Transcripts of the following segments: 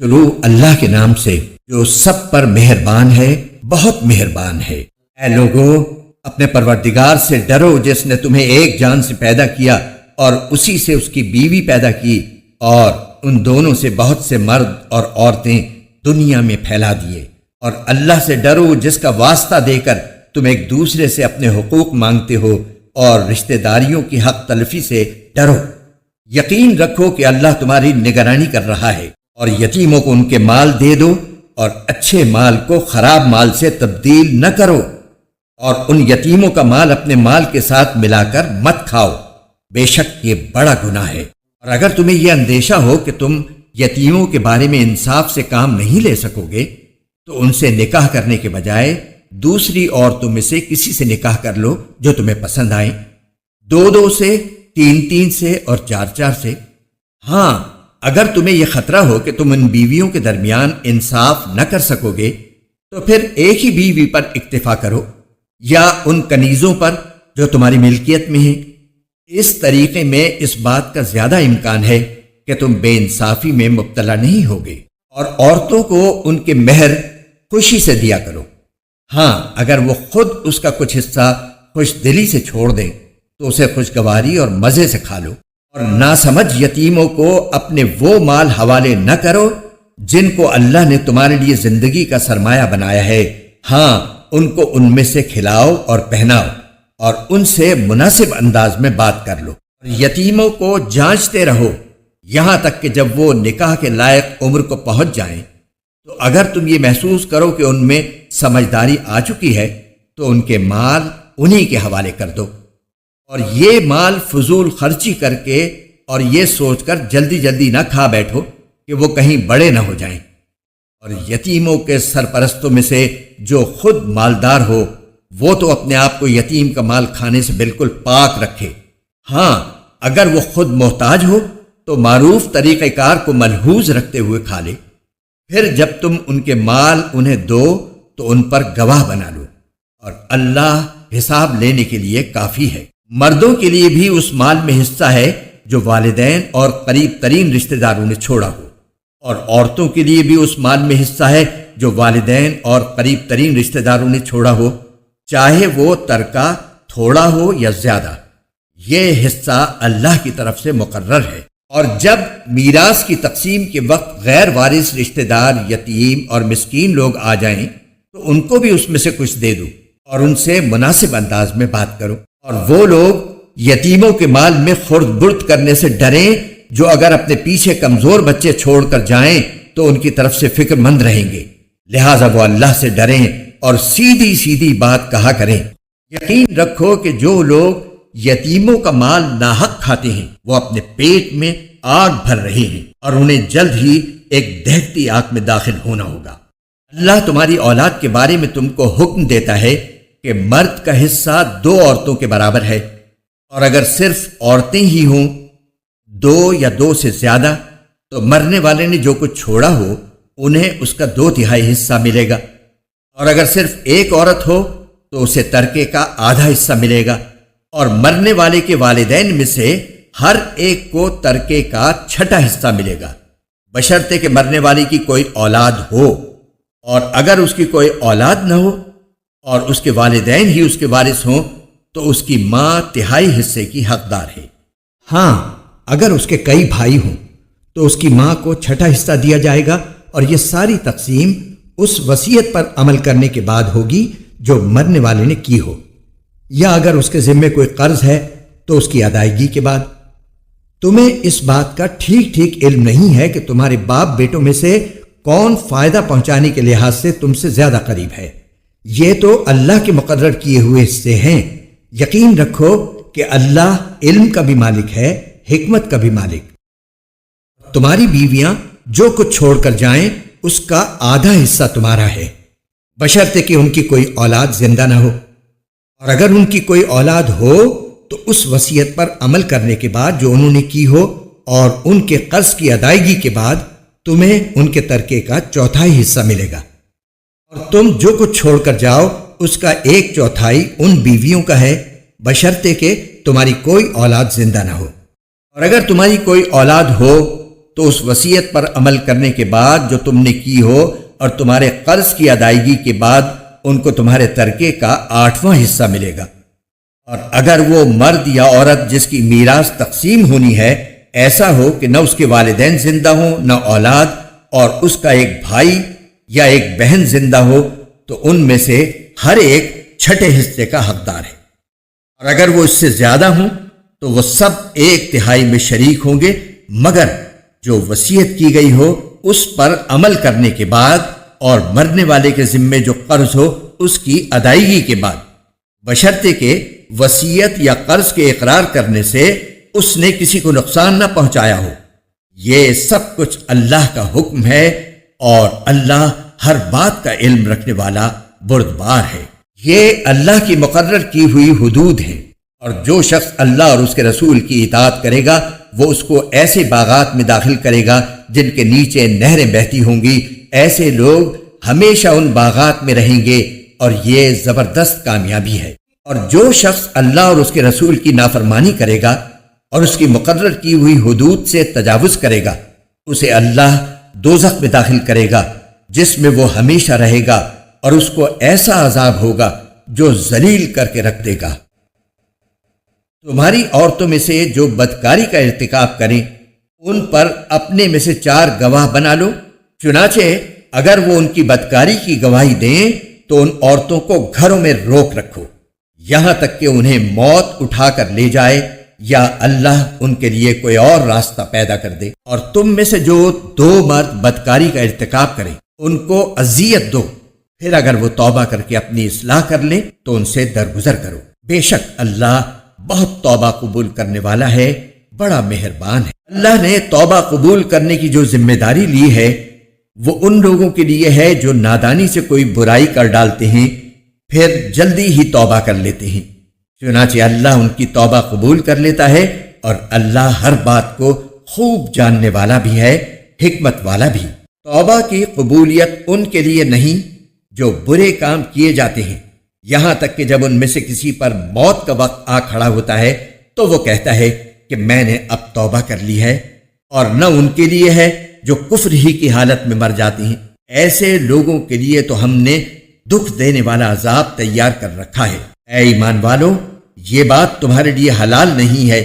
شروع اللہ کے نام سے جو سب پر مہربان ہے، بہت مہربان ہے۔ اے لوگو، اپنے پروردگار سے ڈرو جس نے تمہیں ایک جان سے پیدا کیا اور اسی سے اس کی بیوی پیدا کی اور ان دونوں سے بہت سے مرد اور عورتیں دنیا میں پھیلا دیے۔ اور اللہ سے ڈرو جس کا واسطہ دے کر تم ایک دوسرے سے اپنے حقوق مانگتے ہو، اور رشتہ داریوں کی حق تلفی سے ڈرو۔ یقین رکھو کہ اللہ تمہاری نگرانی کر رہا ہے، اور یتیموں کو ان کے مال دے دو اور اچھے مال کو خراب مال سے تبدیل نہ کرو، اور ان یتیموں کا مال اپنے مال کے ساتھ ملا کر مت کھاؤ، بے شک یہ بڑا گناہ ہے۔ اور اگر تمہیں یہ اندیشہ ہو کہ تم یتیموں کے بارے میں انصاف سے کام نہیں لے سکو گے تو ان سے نکاح کرنے کے بجائے دوسری عورتوں میں سے کسی سے نکاح کر لو جو تمہیں پسند آئے، 2 سے، 3 سے اور 4 سے۔ ہاں، اگر تمہیں یہ خطرہ ہو کہ تم ان بیویوں کے درمیان انصاف نہ کر سکو گے تو پھر ایک ہی بیوی پر اکتفا کرو، یا ان کنیزوں پر جو تمہاری ملکیت میں ہیں۔ اس طریقے میں اس بات کا زیادہ امکان ہے کہ تم بے انصافی میں مبتلا نہیں ہوگے۔ اور عورتوں کو ان کے مہر خوشی سے دیا کرو۔ ہاں، اگر وہ خود اس کا کچھ حصہ خوش دلی سے چھوڑ دیں تو اسے خوشگواری اور مزے سے کھا لو، اور ناسمجھ یتیموں کو اپنے وہ مال حوالے نہ کرو جن کو اللہ نے تمہارے لیے زندگی کا سرمایہ بنایا ہے۔ ہاں، ان کو ان میں سے کھلاؤ اور پہناؤ، اور ان سے مناسب انداز میں بات کر لو۔ اور یتیموں کو جانچتے رہو یہاں تک کہ جب وہ نکاح کے لائق عمر کو پہنچ جائیں، تو اگر تم یہ محسوس کرو کہ ان میں سمجھداری آ چکی ہے تو ان کے مال انہی کے حوالے کر دو، اور یہ مال فضول خرچی کر کے اور یہ سوچ کر جلدی جلدی نہ کھا بیٹھو کہ وہ کہیں بڑے نہ ہو جائیں۔ اور یتیموں کے سرپرستوں میں سے جو خود مالدار ہو وہ تو اپنے آپ کو یتیم کا مال کھانے سے بالکل پاک رکھے۔ ہاں، اگر وہ خود محتاج ہو تو معروف طریقہ کار کو ملحوظ رکھتے ہوئے کھا لے۔ پھر جب تم ان کے مال انہیں دو تو ان پر گواہ بنا لو، اور اللہ حساب لینے کے لیے کافی ہے۔ مردوں کے لیے بھی اس مال میں حصہ ہے جو والدین اور قریب ترین رشتہ داروں نے چھوڑا ہو، اور عورتوں کے لیے بھی اس مال میں حصہ ہے جو والدین اور قریب ترین رشتہ داروں نے چھوڑا ہو، چاہے وہ ترکہ تھوڑا ہو یا زیادہ۔ یہ حصہ اللہ کی طرف سے مقرر ہے۔ اور جب میراث کی تقسیم کے وقت غیر وارث رشتہ دار، یتیم اور مسکین لوگ آ جائیں تو ان کو بھی اس میں سے کچھ دے دو، اور ان سے مناسب انداز میں بات کرو۔ اور وہ لوگ یتیموں کے مال میں خرد برد کرنے سے ڈریں جو اگر اپنے پیچھے کمزور بچے چھوڑ کر جائیں تو ان کی طرف سے فکر مند رہیں گے، لہٰذا وہ اللہ سے ڈریں اور سیدھی سیدھی بات کہا کریں۔ یقین رکھو کہ جو لوگ یتیموں کا مال ناحق کھاتے ہیں وہ اپنے پیٹ میں آگ بھر رہے ہیں، اور انہیں جلد ہی ایک دہتی آگ میں داخل ہونا ہوگا۔ اللہ تمہاری اولاد کے بارے میں تم کو حکم دیتا ہے کہ مرد کا حصہ 2 عورتوں کے برابر ہے، اور اگر صرف عورتیں ہی ہوں 2 یا 2 سے زیادہ تو مرنے والے نے جو کچھ چھوڑا ہو انہیں اس کا 2/3 حصہ ملے گا، اور اگر صرف ایک عورت ہو تو اسے ترکے کا آدھا حصہ ملے گا، اور مرنے والے کے والدین میں سے ہر ایک کو ترکے کا 6واں حصہ ملے گا، بشرطے کہ مرنے والے کی کوئی اولاد ہو، اور اگر اس کی کوئی اولاد نہ ہو اور اس کے والدین ہی اس کے وارث ہوں تو اس کی ماں 1/3 حصے کی حقدار ہے۔ ہاں، اگر اس کے کئی بھائی ہوں تو اس کی ماں کو 6واں حصہ دیا جائے گا، اور یہ ساری تقسیم اس وصیت پر عمل کرنے کے بعد ہوگی جو مرنے والے نے کی ہو، یا اگر اس کے ذمے کوئی قرض ہے تو اس کی ادائیگی کے بعد۔ تمہیں اس بات کا ٹھیک علم نہیں ہے کہ تمہارے باپ بیٹوں میں سے کون فائدہ پہنچانے کے لحاظ سے تم سے زیادہ قریب ہے، یہ تو اللہ کے مقرر کیے ہوئے حصے ہیں۔ یقین رکھو کہ اللہ علم کا بھی مالک ہے، حکمت کا بھی مالک۔ تمہاری بیویاں جو کچھ چھوڑ کر جائیں اس کا آدھا حصہ تمہارا ہے، بشرطے کہ ان کی کوئی اولاد زندہ نہ ہو، اور اگر ان کی کوئی اولاد ہو تو اس وصیت پر عمل کرنے کے بعد جو انہوں نے کی ہو اور ان کے قرض کی ادائیگی کے بعد تمہیں ان کے ترکے کا 1/4 حصہ ملے گا، اور تم جو کچھ چھوڑ کر جاؤ اس کا 1/4 ان بیویوں کا ہے، بشرطے کہ تمہاری کوئی اولاد زندہ نہ ہو۔ اور اگر تمہاری کوئی اولاد ہو تو اس وصیت پر عمل کرنے کے بعد جو تم نے کی ہو اور تمہارے قرض کی ادائیگی کے بعد ان کو تمہارے ترکے کا 8واں حصہ ملے گا۔ اور اگر وہ مرد یا عورت جس کی میراث تقسیم ہونی ہے ایسا ہو کہ نہ اس کے والدین زندہ ہوں نہ اولاد، اور اس کا ایک بھائی یا ایک بہن زندہ ہو، تو ان میں سے ہر ایک چھٹے حصے کا حقدار ہے۔ اور اگر وہ اس سے زیادہ ہوں تو وہ سب 1/3 میں شریک ہوں گے، مگر جو وصیت کی گئی ہو اس پر عمل کرنے کے بعد اور مرنے والے کے ذمے جو قرض ہو اس کی ادائیگی کے بعد، بشرطے کہ وصیت یا قرض کے اقرار کرنے سے اس نے کسی کو نقصان نہ پہنچایا ہو۔ یہ سب کچھ اللہ کا حکم ہے اور اللہ ہر بات کا علم رکھنے والا بردبار ہے۔ یہ اللہ کی مقرر کی ہوئی حدود ہیں، اور جو شخص اللہ اور اس کے رسول کی اطاعت کرے گا وہ اس کو ایسے باغات میں داخل کرے گا جن کے نیچے نہریں بہتی ہوں گی۔ ایسے لوگ ہمیشہ ان باغات میں رہیں گے، اور یہ زبردست کامیابی ہے۔ اور جو شخص اللہ اور اس کے رسول کی نافرمانی کرے گا اور اس کی مقرر کی ہوئی حدود سے تجاوز کرے گا، اسے اللہ دوزخ میں داخل کرے گا جس میں وہ ہمیشہ رہے گا، اور اس کو ایسا عذاب ہوگا جو ذلیل کر کے رکھ دے گا۔ تمہاری عورتوں میں سے جو بدکاری کا ارتکاب کریں ان پر اپنے میں سے 4 گواہ بنا لو، چنانچہ اگر وہ ان کی بدکاری کی گواہی دیں تو ان عورتوں کو گھروں میں روک رکھو یہاں تک کہ انہیں موت اٹھا کر لے جائے، یا اللہ ان کے لیے کوئی اور راستہ پیدا کر دے۔ اور تم میں سے جو 2 مرد بدکاری کا ارتکاب کریں ان کو اذیت دو، پھر اگر وہ توبہ کر کے اپنی اصلاح کر لیں تو ان سے درگزر کرو۔ بے شک اللہ بہت توبہ قبول کرنے والا ہے، بڑا مہربان ہے۔ اللہ نے توبہ قبول کرنے کی جو ذمہ داری لی ہے وہ ان لوگوں کے لیے ہے جو نادانی سے کوئی برائی کر ڈالتے ہیں پھر جلدی ہی توبہ کر لیتے ہیں، چنانچہ اللہ ان کی توبہ قبول کر لیتا ہے، اور اللہ ہر بات کو خوب جاننے والا بھی ہے، حکمت والا بھی۔ توبہ کی قبولیت ان کے لیے نہیں جو برے کام کیے جاتے ہیں، یہاں تک کہ جب ان میں سے کسی پر موت کا وقت آ کھڑا ہوتا ہے تو وہ کہتا ہے کہ میں نے اب توبہ کر لی ہے، اور نہ ان کے لیے ہے جو کفر ہی کی حالت میں مر جاتے ہیں۔ ایسے لوگوں کے لیے تو ہم نے دکھ دینے والا عذاب تیار کر رکھا ہے۔ اے ایمان والو، یہ بات تمہارے لیے حلال نہیں ہے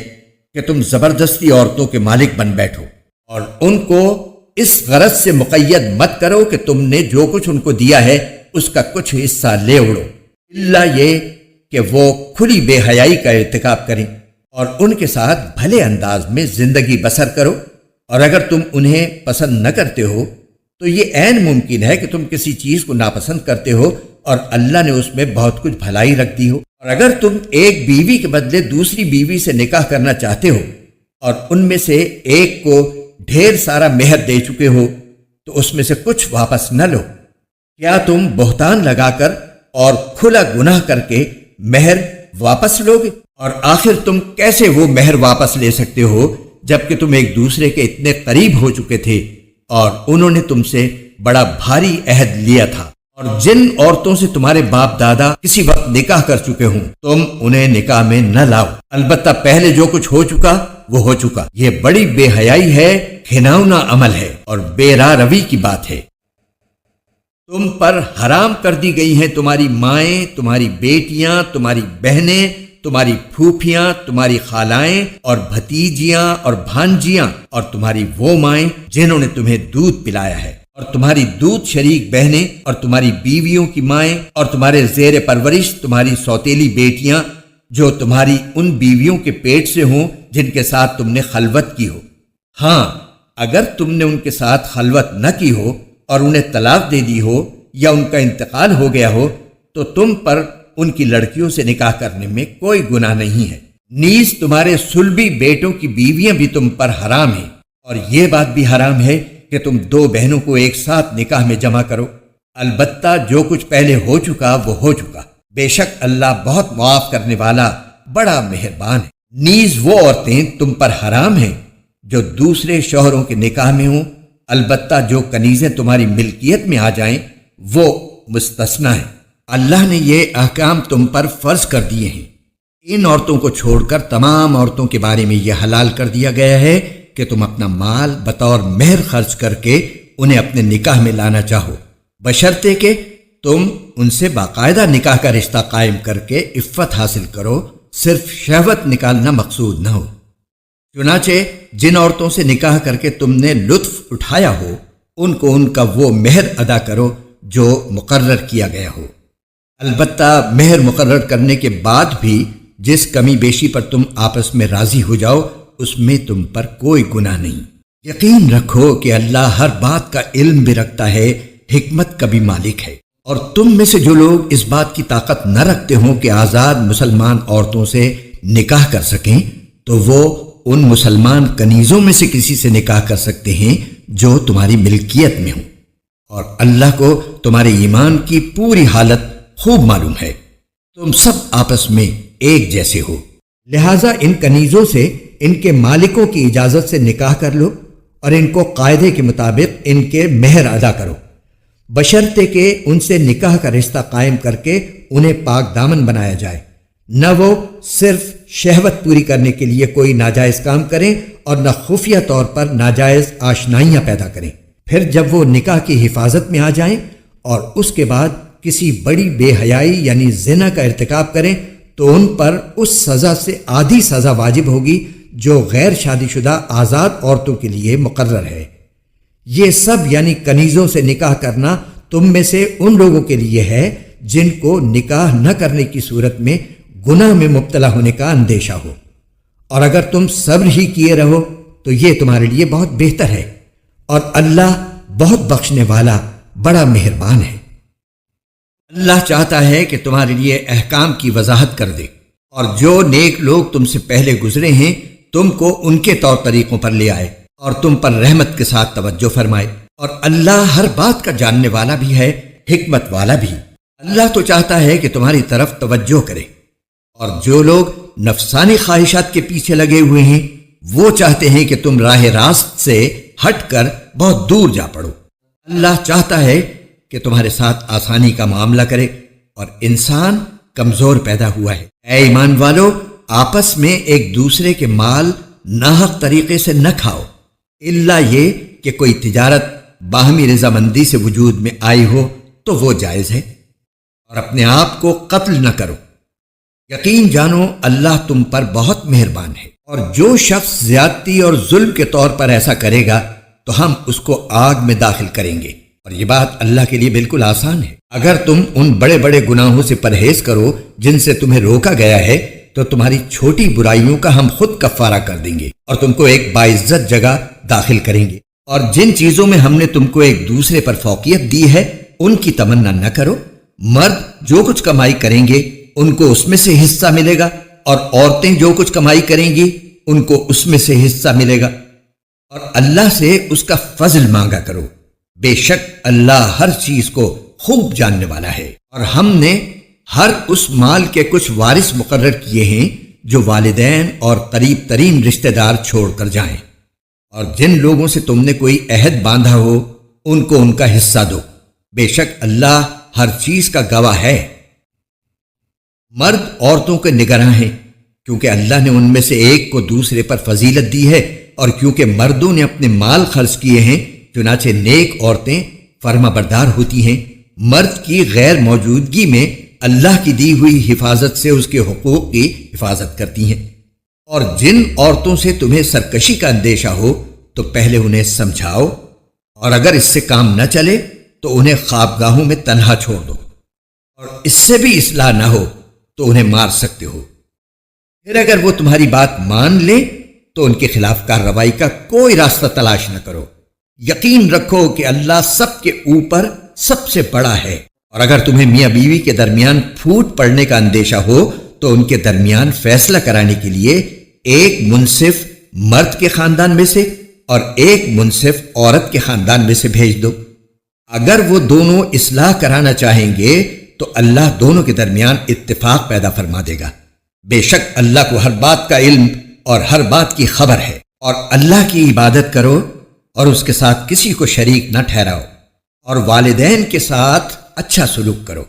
کہ تم زبردستی عورتوں کے مالک بن بیٹھو، اور ان کو اس غرض سے مقید مت کرو کہ تم نے جو کچھ ان کو دیا ہے اس کا کچھ حصہ لے اڑو، الا یہ کہ وہ کھلی بے حیائی کا ارتکاب کریں اور ان کے ساتھ بھلے انداز میں زندگی بسر کرو۔ اور اگر تم انہیں پسند نہ کرتے ہو تو یہ عین ممکن ہے کہ تم کسی چیز کو ناپسند کرتے ہو اور اللہ نے اس میں بہت کچھ بھلائی رکھ دی ہو۔ اور اگر تم ایک بیوی کے بدلے دوسری بیوی سے نکاح کرنا چاہتے ہو اور ان میں سے ایک کو ڈھیر سارا مہر دے چکے ہو تو اس میں سے کچھ واپس نہ لو۔ کیا تم بہتان لگا کر اور کھلا گناہ کر کے مہر واپس لوگے؟ اور آخر تم کیسے وہ مہر واپس لے سکتے ہو جبکہ تم ایک دوسرے کے اتنے قریب ہو چکے تھے اور انہوں نے تم سے بڑا بھاری عہد لیا تھا؟ اور جن عورتوں سے تمہارے باپ دادا کسی وقت نکاح کر چکے ہوں تم انہیں نکاح میں نہ لاؤ، البتہ پہلے جو کچھ ہو چکا وہ ہو چکا۔ یہ بڑی بے حیائی ہے، گھناؤنا عمل ہے اور بے راہ روی کی بات ہے۔ تم پر حرام کر دی گئی ہیں تمہاری مائیں، تمہاری بیٹیاں، تمہاری بہنیں، تمہاری پھوپھیاں، تمہاری خالائیں اور بھتیجیاں اور بھانجیاں، اور تمہاری وہ مائیں جنہوں نے تمہیں دودھ پلایا ہے، اور تمہاری دودھ شریک بہنیں، اور تمہاری بیویوں کی مائیں، اور تمہارے زیر پرورش تمہاری سوتیلی بیٹیاں جو تمہاری ان بیویوں کے پیٹ سے ہوں جن کے ساتھ تم نے خلوت کی ہو۔ ہاں، اگر تم نے ان کے ساتھ خلوت نہ کی ہو اور انہیں طلاق دے دی ہو یا ان کا انتقال ہو گیا ہو تو تم پر ان کی لڑکیوں سے نکاح کرنے میں کوئی گناہ نہیں ہے۔ نیز تمہارے صلبی بیٹوں کی بیویاں بھی تم پر حرام ہیں، اور یہ بات بھی حرام ہے کہ تم 2 بہنوں کو ایک ساتھ نکاح میں جمع کرو، البتہ جو کچھ پہلے ہو چکا وہ ہو چکا۔ بے شک اللہ بہت معاف کرنے والا بڑا مہربان ہے۔ نیز وہ عورتیں تم پر حرام ہیں جو دوسرے شوہروں کے نکاح میں ہوں، البتہ جو کنیزیں تمہاری ملکیت میں آ جائیں وہ مستثنی ہیں۔ اللہ نے یہ احکام تم پر فرض کر دیے ہیں۔ ان عورتوں کو چھوڑ کر تمام عورتوں کے بارے میں یہ حلال کر دیا گیا ہے کہ تم اپنا مال بطور مہر خرچ کر کے انہیں اپنے نکاح میں لانا چاہو، بشرطے کہ تم ان سے باقاعدہ نکاح کا رشتہ قائم کر کے عفت حاصل کرو، صرف شہوت نکالنا مقصود نہ ہو۔ چنانچہ جن عورتوں سے نکاح کر کے تم نے لطف اٹھایا ہو ان کو ان کا وہ مہر ادا کرو جو مقرر کیا گیا ہو۔ البتہ مہر مقرر کرنے کے بعد بھی جس کمی بیشی پر تم آپس میں راضی ہو جاؤ اس میں تم پر کوئی گناہ نہیں۔ یقین رکھو کہ اللہ ہر بات کا علم بھی رکھتا ہے، حکمت کا بھی مالک ہے۔ اور تم میں سے جو لوگ اس بات کی طاقت نہ رکھتے ہوں کہ آزاد مسلمان عورتوں سے نکاح کر سکیں تو وہ ان مسلمان کنیزوں میں سے کسی سے نکاح کر سکتے ہیں جو تمہاری ملکیت میں ہوں، اور اللہ کو تمہارے ایمان کی پوری حالت خوب معلوم ہے۔ تم سب آپس میں ایک جیسے ہو، لہٰذا ان کنیزوں سے ان کے مالکوں کی اجازت سے نکاح کر لو اور ان کو قاعدے کے مطابق ان کے مہر ادا کرو، بشرطے کہ ان سے نکاح کا رشتہ قائم کر کے انہیں پاک دامن بنایا جائے، نہ وہ صرف شہوت پوری کرنے کے لیے کوئی ناجائز کام کریں اور نہ خفیہ طور پر ناجائز آشنائیاں پیدا کریں۔ پھر جب وہ نکاح کی حفاظت میں آ جائیں اور اس کے بعد کسی بڑی بے حیائی یعنی زنا کا ارتکاب کریں تو ان پر اس سزا سے آدھی سزا واجب ہوگی جو غیر شادی شدہ آزاد عورتوں کے لیے مقرر ہے۔ یہ سب یعنی کنیزوں سے نکاح کرنا تم میں سے ان لوگوں کے لیے ہے جن کو نکاح نہ کرنے کی صورت میں گناہ میں مبتلا ہونے کا اندیشہ ہو، اور اگر تم صبر ہی کیے رہو تو یہ تمہارے لیے بہت بہتر ہے، اور اللہ بہت بخشنے والا بڑا مہربان ہے۔ اللہ چاہتا ہے کہ تمہارے لیے احکام کی وضاحت کر دے، اور جو نیک لوگ تم سے پہلے گزرے ہیں تم کو ان کے طور طریقوں پر لے آئے اور تم پر رحمت کے ساتھ توجہ فرمائے، اور اللہ ہر بات کا جاننے والا بھی ہے، حکمت والا بھی۔ اللہ تو چاہتا ہے کہ تمہاری طرف توجہ کرے، اور جو لوگ نفسانی خواہشات کے پیچھے لگے ہوئے ہیں وہ چاہتے ہیں کہ تم راہ راست سے ہٹ کر بہت دور جا پڑو۔ اللہ چاہتا ہے کہ تمہارے ساتھ آسانی کا معاملہ کرے، اور انسان کمزور پیدا ہوا ہے۔ اے ایمان والو، آپس میں ایک دوسرے کے مال ناحق طریقے سے نہ کھاؤ، الا یہ کہ کوئی تجارت باہمی رضامندی سے وجود میں آئی ہو تو وہ جائز ہے، اور اپنے آپ کو قتل نہ کرو۔ یقین جانو اللہ تم پر بہت مہربان ہے، اور جو شخص زیادتی اور ظلم کے طور پر ایسا کرے گا تو ہم اس کو آگ میں داخل کریں گے، اور یہ بات اللہ کے لیے بالکل آسان ہے۔ اگر تم ان بڑے بڑے گناہوں سے پرہیز کرو جن سے تمہیں روکا گیا ہے تو تمہاری چھوٹی برائیوں کا ہم خود کفارہ کر دیں گے اور تم کو ایک باعزت جگہ داخل کریں گے۔ اور جن چیزوں میں ہم نے تم کو ایک دوسرے پر فوقیت دی ہے ان کی تمنا نہ کرو۔ مرد جو کچھ کمائی کریں گے ان کو اس میں سے حصہ ملے گا، اور عورتیں جو کچھ کمائی کریں گی ان کو اس میں سے حصہ ملے گا، اور اللہ سے اس کا فضل مانگا کرو، بے شک اللہ ہر چیز کو خوب جاننے والا ہے۔ اور ہم نے ہر اس مال کے کچھ وارث مقرر کیے ہیں جو والدین اور قریب ترین رشتہ دار چھوڑ کر جائیں، اور جن لوگوں سے تم نے کوئی عہد باندھا ہو ان کو ان کا حصہ دو، بے شک اللہ ہر چیز کا گواہ ہے۔ مرد عورتوں کے نگراں ہیں کیونکہ اللہ نے ان میں سے ایک کو دوسرے پر فضیلت دی ہے، اور کیونکہ مردوں نے اپنے مال خرچ کیے ہیں چنانچہ نیک عورتیں فرما بردار ہوتی ہیں۔ مرد کی غیر موجودگی میں اللہ کی دی ہوئی حفاظت سے اس کے حقوق کی حفاظت کرتی ہیں، اور جن عورتوں سے تمہیں سرکشی کا اندیشہ ہو تو پہلے انہیں سمجھاؤ، اور اگر اس سے کام نہ چلے تو انہیں خوابگاہوں میں تنہا چھوڑ دو، اور اس سے بھی اصلاح نہ ہو تو انہیں مار سکتے ہو۔ پھر اگر وہ تمہاری بات مان لیں تو ان کے خلاف کارروائی کا کوئی راستہ تلاش نہ کرو۔ یقین رکھو کہ اللہ سب کے اوپر سب سے بڑا ہے، اور اگر تمہیں میاں بیوی کے درمیان پھوٹ پڑنے کا اندیشہ ہو تو ان کے درمیان فیصلہ کرانے کے لیے ایک منصف مرد کے خاندان میں سے اور ایک منصف عورت کے خاندان میں سے بھیج دو۔ اگر وہ دونوں اصلاح کرانا چاہیں گے تو اللہ دونوں کے درمیان اتفاق پیدا فرما دے گا، بے شک اللہ کو ہر بات کا علم اور ہر بات کی خبر ہے۔ اور اللہ کی عبادت کرو اور اس کے ساتھ کسی کو شریک نہ ٹھہراؤ، اور والدین کے ساتھ اچھا سلوک کرو،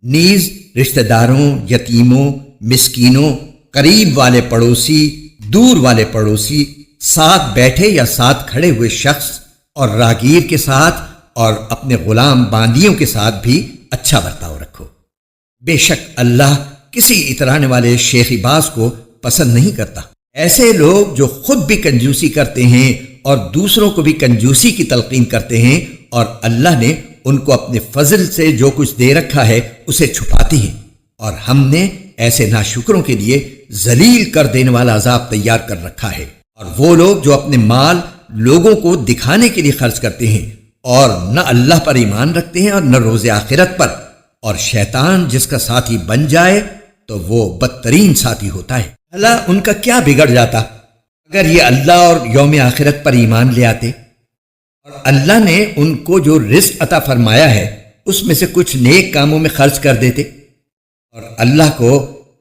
نیز رشتہ داروں، یتیموں، مسکینوں، قریب والے پڑوسی، دور والے پڑوسی، ساتھ بیٹھے یا ساتھ کھڑے ہوئے شخص اور راگیر کے ساتھ اور اپنے غلام باندیوں کے ساتھ بھی اچھا برتاؤ رکھو۔ بے شک اللہ کسی اترانے والے شیخی باز کو پسند نہیں کرتا۔ ایسے لوگ جو خود بھی کنجوسی کرتے ہیں اور دوسروں کو بھی کنجوسی کی تلقین کرتے ہیں اور اللہ نے ان کو اپنے فضل سے جو کچھ دے رکھا ہے اسے چھپاتے ہیں، اور ہم نے ایسے ناشکروں کے لیے ذلیل کر دینے والا عذاب تیار کر رکھا ہے۔ اور وہ لوگ جو اپنے مال لوگوں کو دکھانے کے لیے خرچ کرتے ہیں اور نہ اللہ پر ایمان رکھتے ہیں اور نہ روز آخرت پر، اور شیطان جس کا ساتھی بن جائے تو وہ بدترین ساتھی ہوتا ہے۔ بھلا ان کا کیا بگڑ جاتا اگر یہ اللہ اور یوم آخرت پر ایمان لے آتے، اور اللہ نے ان کو جو رزق عطا فرمایا ہے اس میں سے کچھ نیک کاموں میں خرچ کر دیتے، اور اللہ کو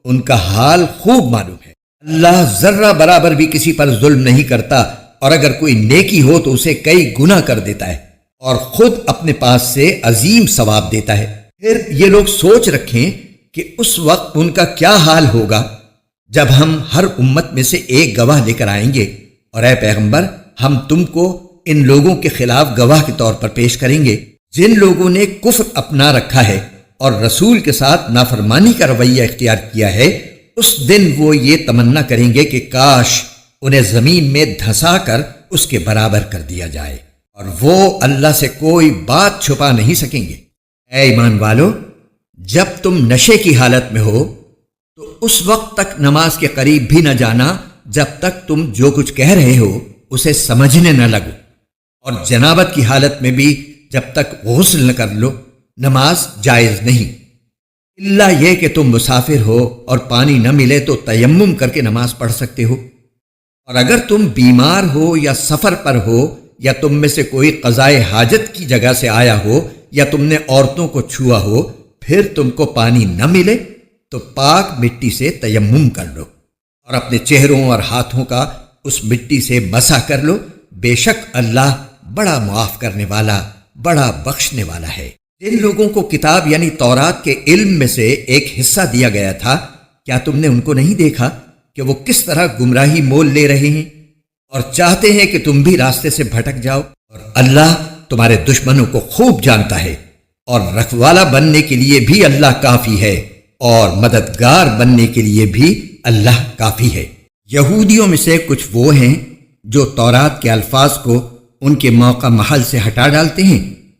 ان کا حال خوب معلوم ہے۔ اللہ ذرہ برابر بھی کسی پر ظلم نہیں کرتا، اور اگر کوئی نیکی ہو تو اسے کئی گنا کر دیتا ہے اور خود اپنے پاس سے عظیم ثواب دیتا ہے۔ پھر یہ لوگ سوچ رکھیں کہ اس وقت ان کا کیا حال ہوگا جب ہم ہر امت میں سے ایک گواہ لے کر آئیں گے، اور اے پیغمبر ہم تم کو ان لوگوں کے خلاف گواہ کے طور پر پیش کریں گے جن لوگوں نے کفر اپنا رکھا ہے اور رسول کے ساتھ نافرمانی کا رویہ اختیار کیا ہے۔ اس دن وہ یہ تمنا کریں گے کہ کاش انہیں زمین میں دھسا کر اس کے برابر کر دیا جائے، اور وہ اللہ سے کوئی بات چھپا نہیں سکیں گے۔ اے ایمان والو، جب تم نشے کی حالت میں ہو تو اس وقت تک نماز کے قریب بھی نہ جانا جب تک تم جو کچھ کہہ رہے ہو اسے سمجھنے نہ لگو، اور جنابت کی حالت میں بھی جب تک غسل نہ کر لو نماز جائز نہیں، اللہ یہ کہ تم مسافر ہو اور پانی نہ ملے تو تیمم کر کے نماز پڑھ سکتے ہو، اور اگر تم بیمار ہو یا سفر پر ہو یا تم میں سے کوئی قضائے حاجت کی جگہ سے آیا ہو یا تم نے عورتوں کو چھوا ہو، پھر تم کو پانی نہ ملے تو پاک مٹی سے تیمم کر لو اور اپنے چہروں اور ہاتھوں کا اس مٹی سے مسح کر لو، بے شک اللہ بڑا معاف کرنے والا بڑا بخشنے والا ہے۔ جن لوگوں کو کتاب یعنی تورات کے علم میں سے ایک حصہ دیا گیا تھا، کیا تم نے ان کو نہیں دیکھا کہ وہ کس طرح گمراہی مول لے رہے ہیں اور چاہتے ہیں کہ تم بھی راستے سے بھٹک جاؤ؟ اور اللہ تمہارے دشمنوں کو خوب جانتا ہے، اور رکھوالا بننے کے لیے بھی اللہ کافی ہے، اور مددگار بننے کے لیے بھی اللہ کافی ہے۔ یہودیوں میں سے کچھ وہ ہیں جو تورات کے الفاظ کو ان کے موقع محل سے ہٹا ڈالتے ہیں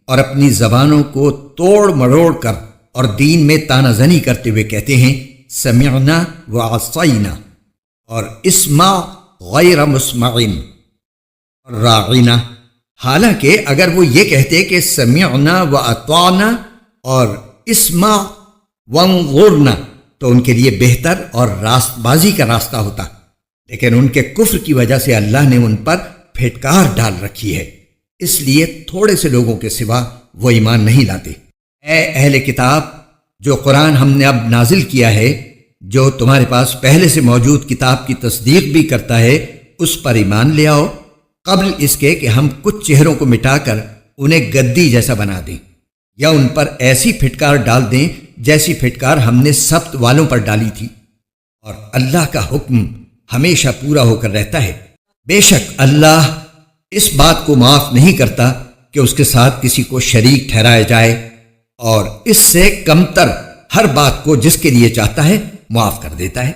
اور اپنی زبانوں کو توڑ مروڑ کر اور دین میں تانہ زنی کرتے ہوئے کہتے ہیں سمعنا وعصینا اور اسمع غیر مسمع راعینا۔ حالانکہ اگر وہ یہ کہتے کہ سمعنا واطعنا اور اسمع وانظرنا تو ان کے لیے بہتر اور راست بازی کا راستہ ہوتا، لیکن ان کے کفر کی وجہ سے اللہ نے ان پر پھٹکار ڈال رکھی ہے، اس لیے تھوڑے سے لوگوں کے سوا وہ ایمان نہیں لاتے۔ اے اہل کتاب، جو قرآن ہم نے اب نازل کیا ہے، جو تمہارے پاس پہلے سے موجود کتاب کی تصدیق بھی کرتا ہے، اس پر ایمان لے آؤ قبل اس کے کہ ہم کچھ چہروں کو مٹا کر انہیں گدی جیسا بنا دیں یا ان پر ایسی پھٹکار ڈال دیں جیسی پھٹکار ہم نے سبت والوں پر ڈالی تھی، اور اللہ کا حکم ہمیشہ پورا ہو کر رہتا ہے۔ بے شک اللہ اس بات کو معاف نہیں کرتا کہ اس کے ساتھ کسی کو شریک ٹھہرایا جائے، اور اس سے کمتر ہر بات کو جس کے لیے چاہتا ہے معاف کر دیتا ہے۔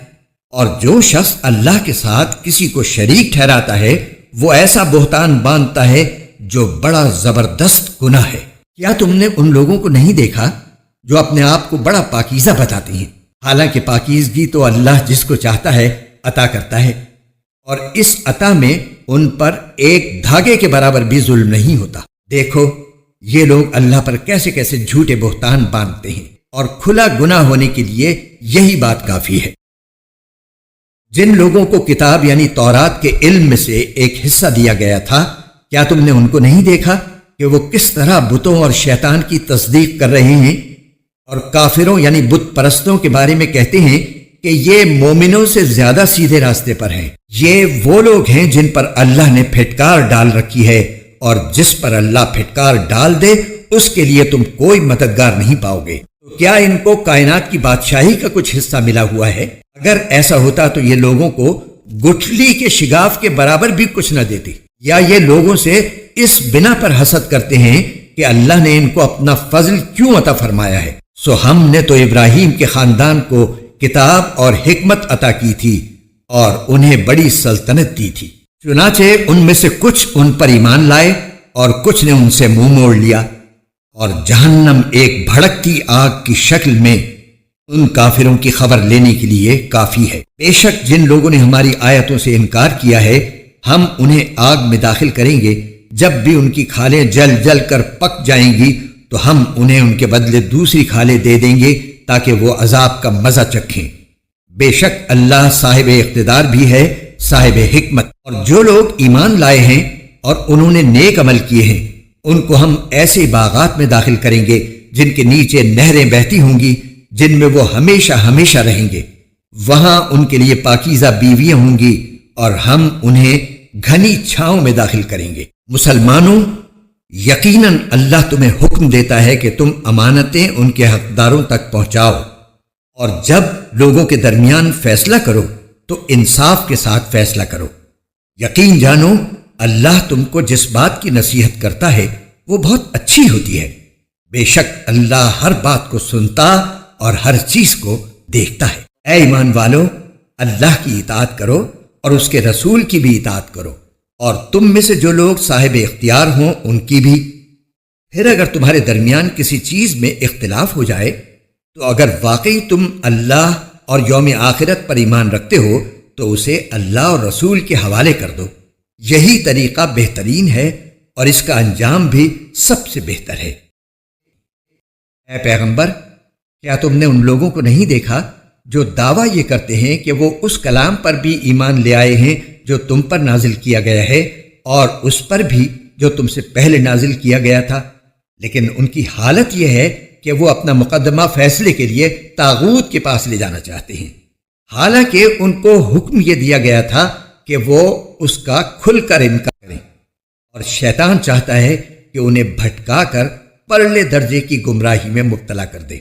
اور جو شخص اللہ کے ساتھ کسی کو شریک ٹھہراتا ہے وہ ایسا بہتان باندھتا ہے جو بڑا زبردست گناہ ہے۔ کیا تم نے ان لوگوں کو نہیں دیکھا جو اپنے آپ کو بڑا پاکیزہ بتاتے ہیں، حالانکہ پاکیزگی تو اللہ جس کو چاہتا ہے عطا کرتا ہے، اور اس عطا میں ان پر ایک دھاگے کے برابر بھی ظلم نہیں ہوتا۔ دیکھو یہ لوگ اللہ پر کیسے کیسے جھوٹے بہتان باندھتے ہیں، اور کھلا گناہ ہونے کے لیے یہی بات کافی ہے۔ جن لوگوں کو کتاب یعنی تورات کے علم میں سے ایک حصہ دیا گیا تھا، کیا تم نے ان کو نہیں دیکھا کہ وہ کس طرح بتوں اور شیطان کی تصدیق کر رہے ہیں، اور کافروں یعنی بت پرستوں کے بارے میں کہتے ہیں کہ یہ مومنوں سے زیادہ سیدھے راستے پر ہیں۔ یہ وہ لوگ ہیں جن پر اللہ نے پھٹکار ڈال رکھی ہے، اور جس پر اللہ پھٹکار ڈال دے اس کے لیے تم کوئی مددگار نہیں پاؤ گے۔ تو کیا ان کو کائنات کی بادشاہی کا کچھ حصہ ملا ہوا ہے؟ اگر ایسا ہوتا تو یہ لوگوں کو گٹھلی کے شگاف کے برابر بھی کچھ نہ دیتے، یا یہ لوگوں سے اس بنا پر حسد کرتے ہیں کہ اللہ نے ان کو اپنا فضل کیوں عطا فرمایا ہے؟ سو ہم نے تو ابراہیم کے خاندان کو کتاب اور حکمت عطا کی تھی اور انہیں بڑی سلطنت دی تھی، چنانچہ ان میں سے کچھ ان پر ایمان لائے اور کچھ نے ان سے منہ موڑ لیا، اور جہنم ایک بھڑکتی آگ کی شکل میں ان کافروں کی خبر لینے کے لیے کافی ہے۔ بے شک جن لوگوں نے ہماری آیتوں سے انکار کیا ہے ہم انہیں آگ میں داخل کریں گے، جب بھی ان کی کھالیں جل جل کر پک جائیں گی تو ہم انہیں ان کے بدلے دوسری کھالیں دے دیں گے تاکہ وہ عذاب کا مزہ چکھیں۔ بے شک اللہ صاحب اقتدار بھی ہے، صاحب حکمت۔ اور جو لوگ ایمان لائے ہیں اور انہوں نے نیک عمل کیے ہیں ان کو ہم ایسے باغات میں داخل کریں گے جن کے نیچے نہریں بہتی ہوں گی، جن میں وہ ہمیشہ ہمیشہ رہیں گے، وہاں ان کے لیے پاکیزہ بیویاں ہوں گی اور ہم انہیں گھنی چھاؤں میں داخل کریں گے۔ مسلمانوں، یقیناً اللہ تمہیں حکم دیتا ہے کہ تم امانتیں ان کے حقداروں تک پہنچاؤ، اور جب لوگوں کے درمیان فیصلہ کرو تو انصاف کے ساتھ فیصلہ کرو۔ یقین جانو اللہ تم کو جس بات کی نصیحت کرتا ہے وہ بہت اچھی ہوتی ہے، بے شک اللہ ہر بات کو سنتا اور ہر چیز کو دیکھتا ہے۔ اے ایمان والو، اللہ کی اطاعت کرو اور اس کے رسول کی بھی اطاعت کرو، اور تم میں سے جو لوگ صاحب اختیار ہوں ان کی بھی۔ پھر اگر تمہارے درمیان کسی چیز میں اختلاف ہو جائے تو اگر واقعی تم اللہ اور یوم آخرت پر ایمان رکھتے ہو تو اسے اللہ اور رسول کے حوالے کر دو، یہی طریقہ بہترین ہے اور اس کا انجام بھی سب سے بہتر ہے۔ اے پیغمبر، کیا تم نے ان لوگوں کو نہیں دیکھا جو دعویٰ یہ کرتے ہیں کہ وہ اس کلام پر بھی ایمان لے آئے ہیں جو تم پر نازل کیا گیا ہے اور اس پر بھی جو تم سے پہلے نازل کیا گیا تھا، لیکن ان کی حالت یہ ہے کہ وہ اپنا مقدمہ فیصلے کے لیے طاغوت کے پاس لے جانا چاہتے ہیں، حالانکہ ان کو حکم یہ دیا گیا تھا کہ وہ اس کا کھل کر انکار کریں، اور شیطان چاہتا ہے کہ انہیں بھٹکا کر پرلے درجے کی گمراہی میں مبتلا کر دے۔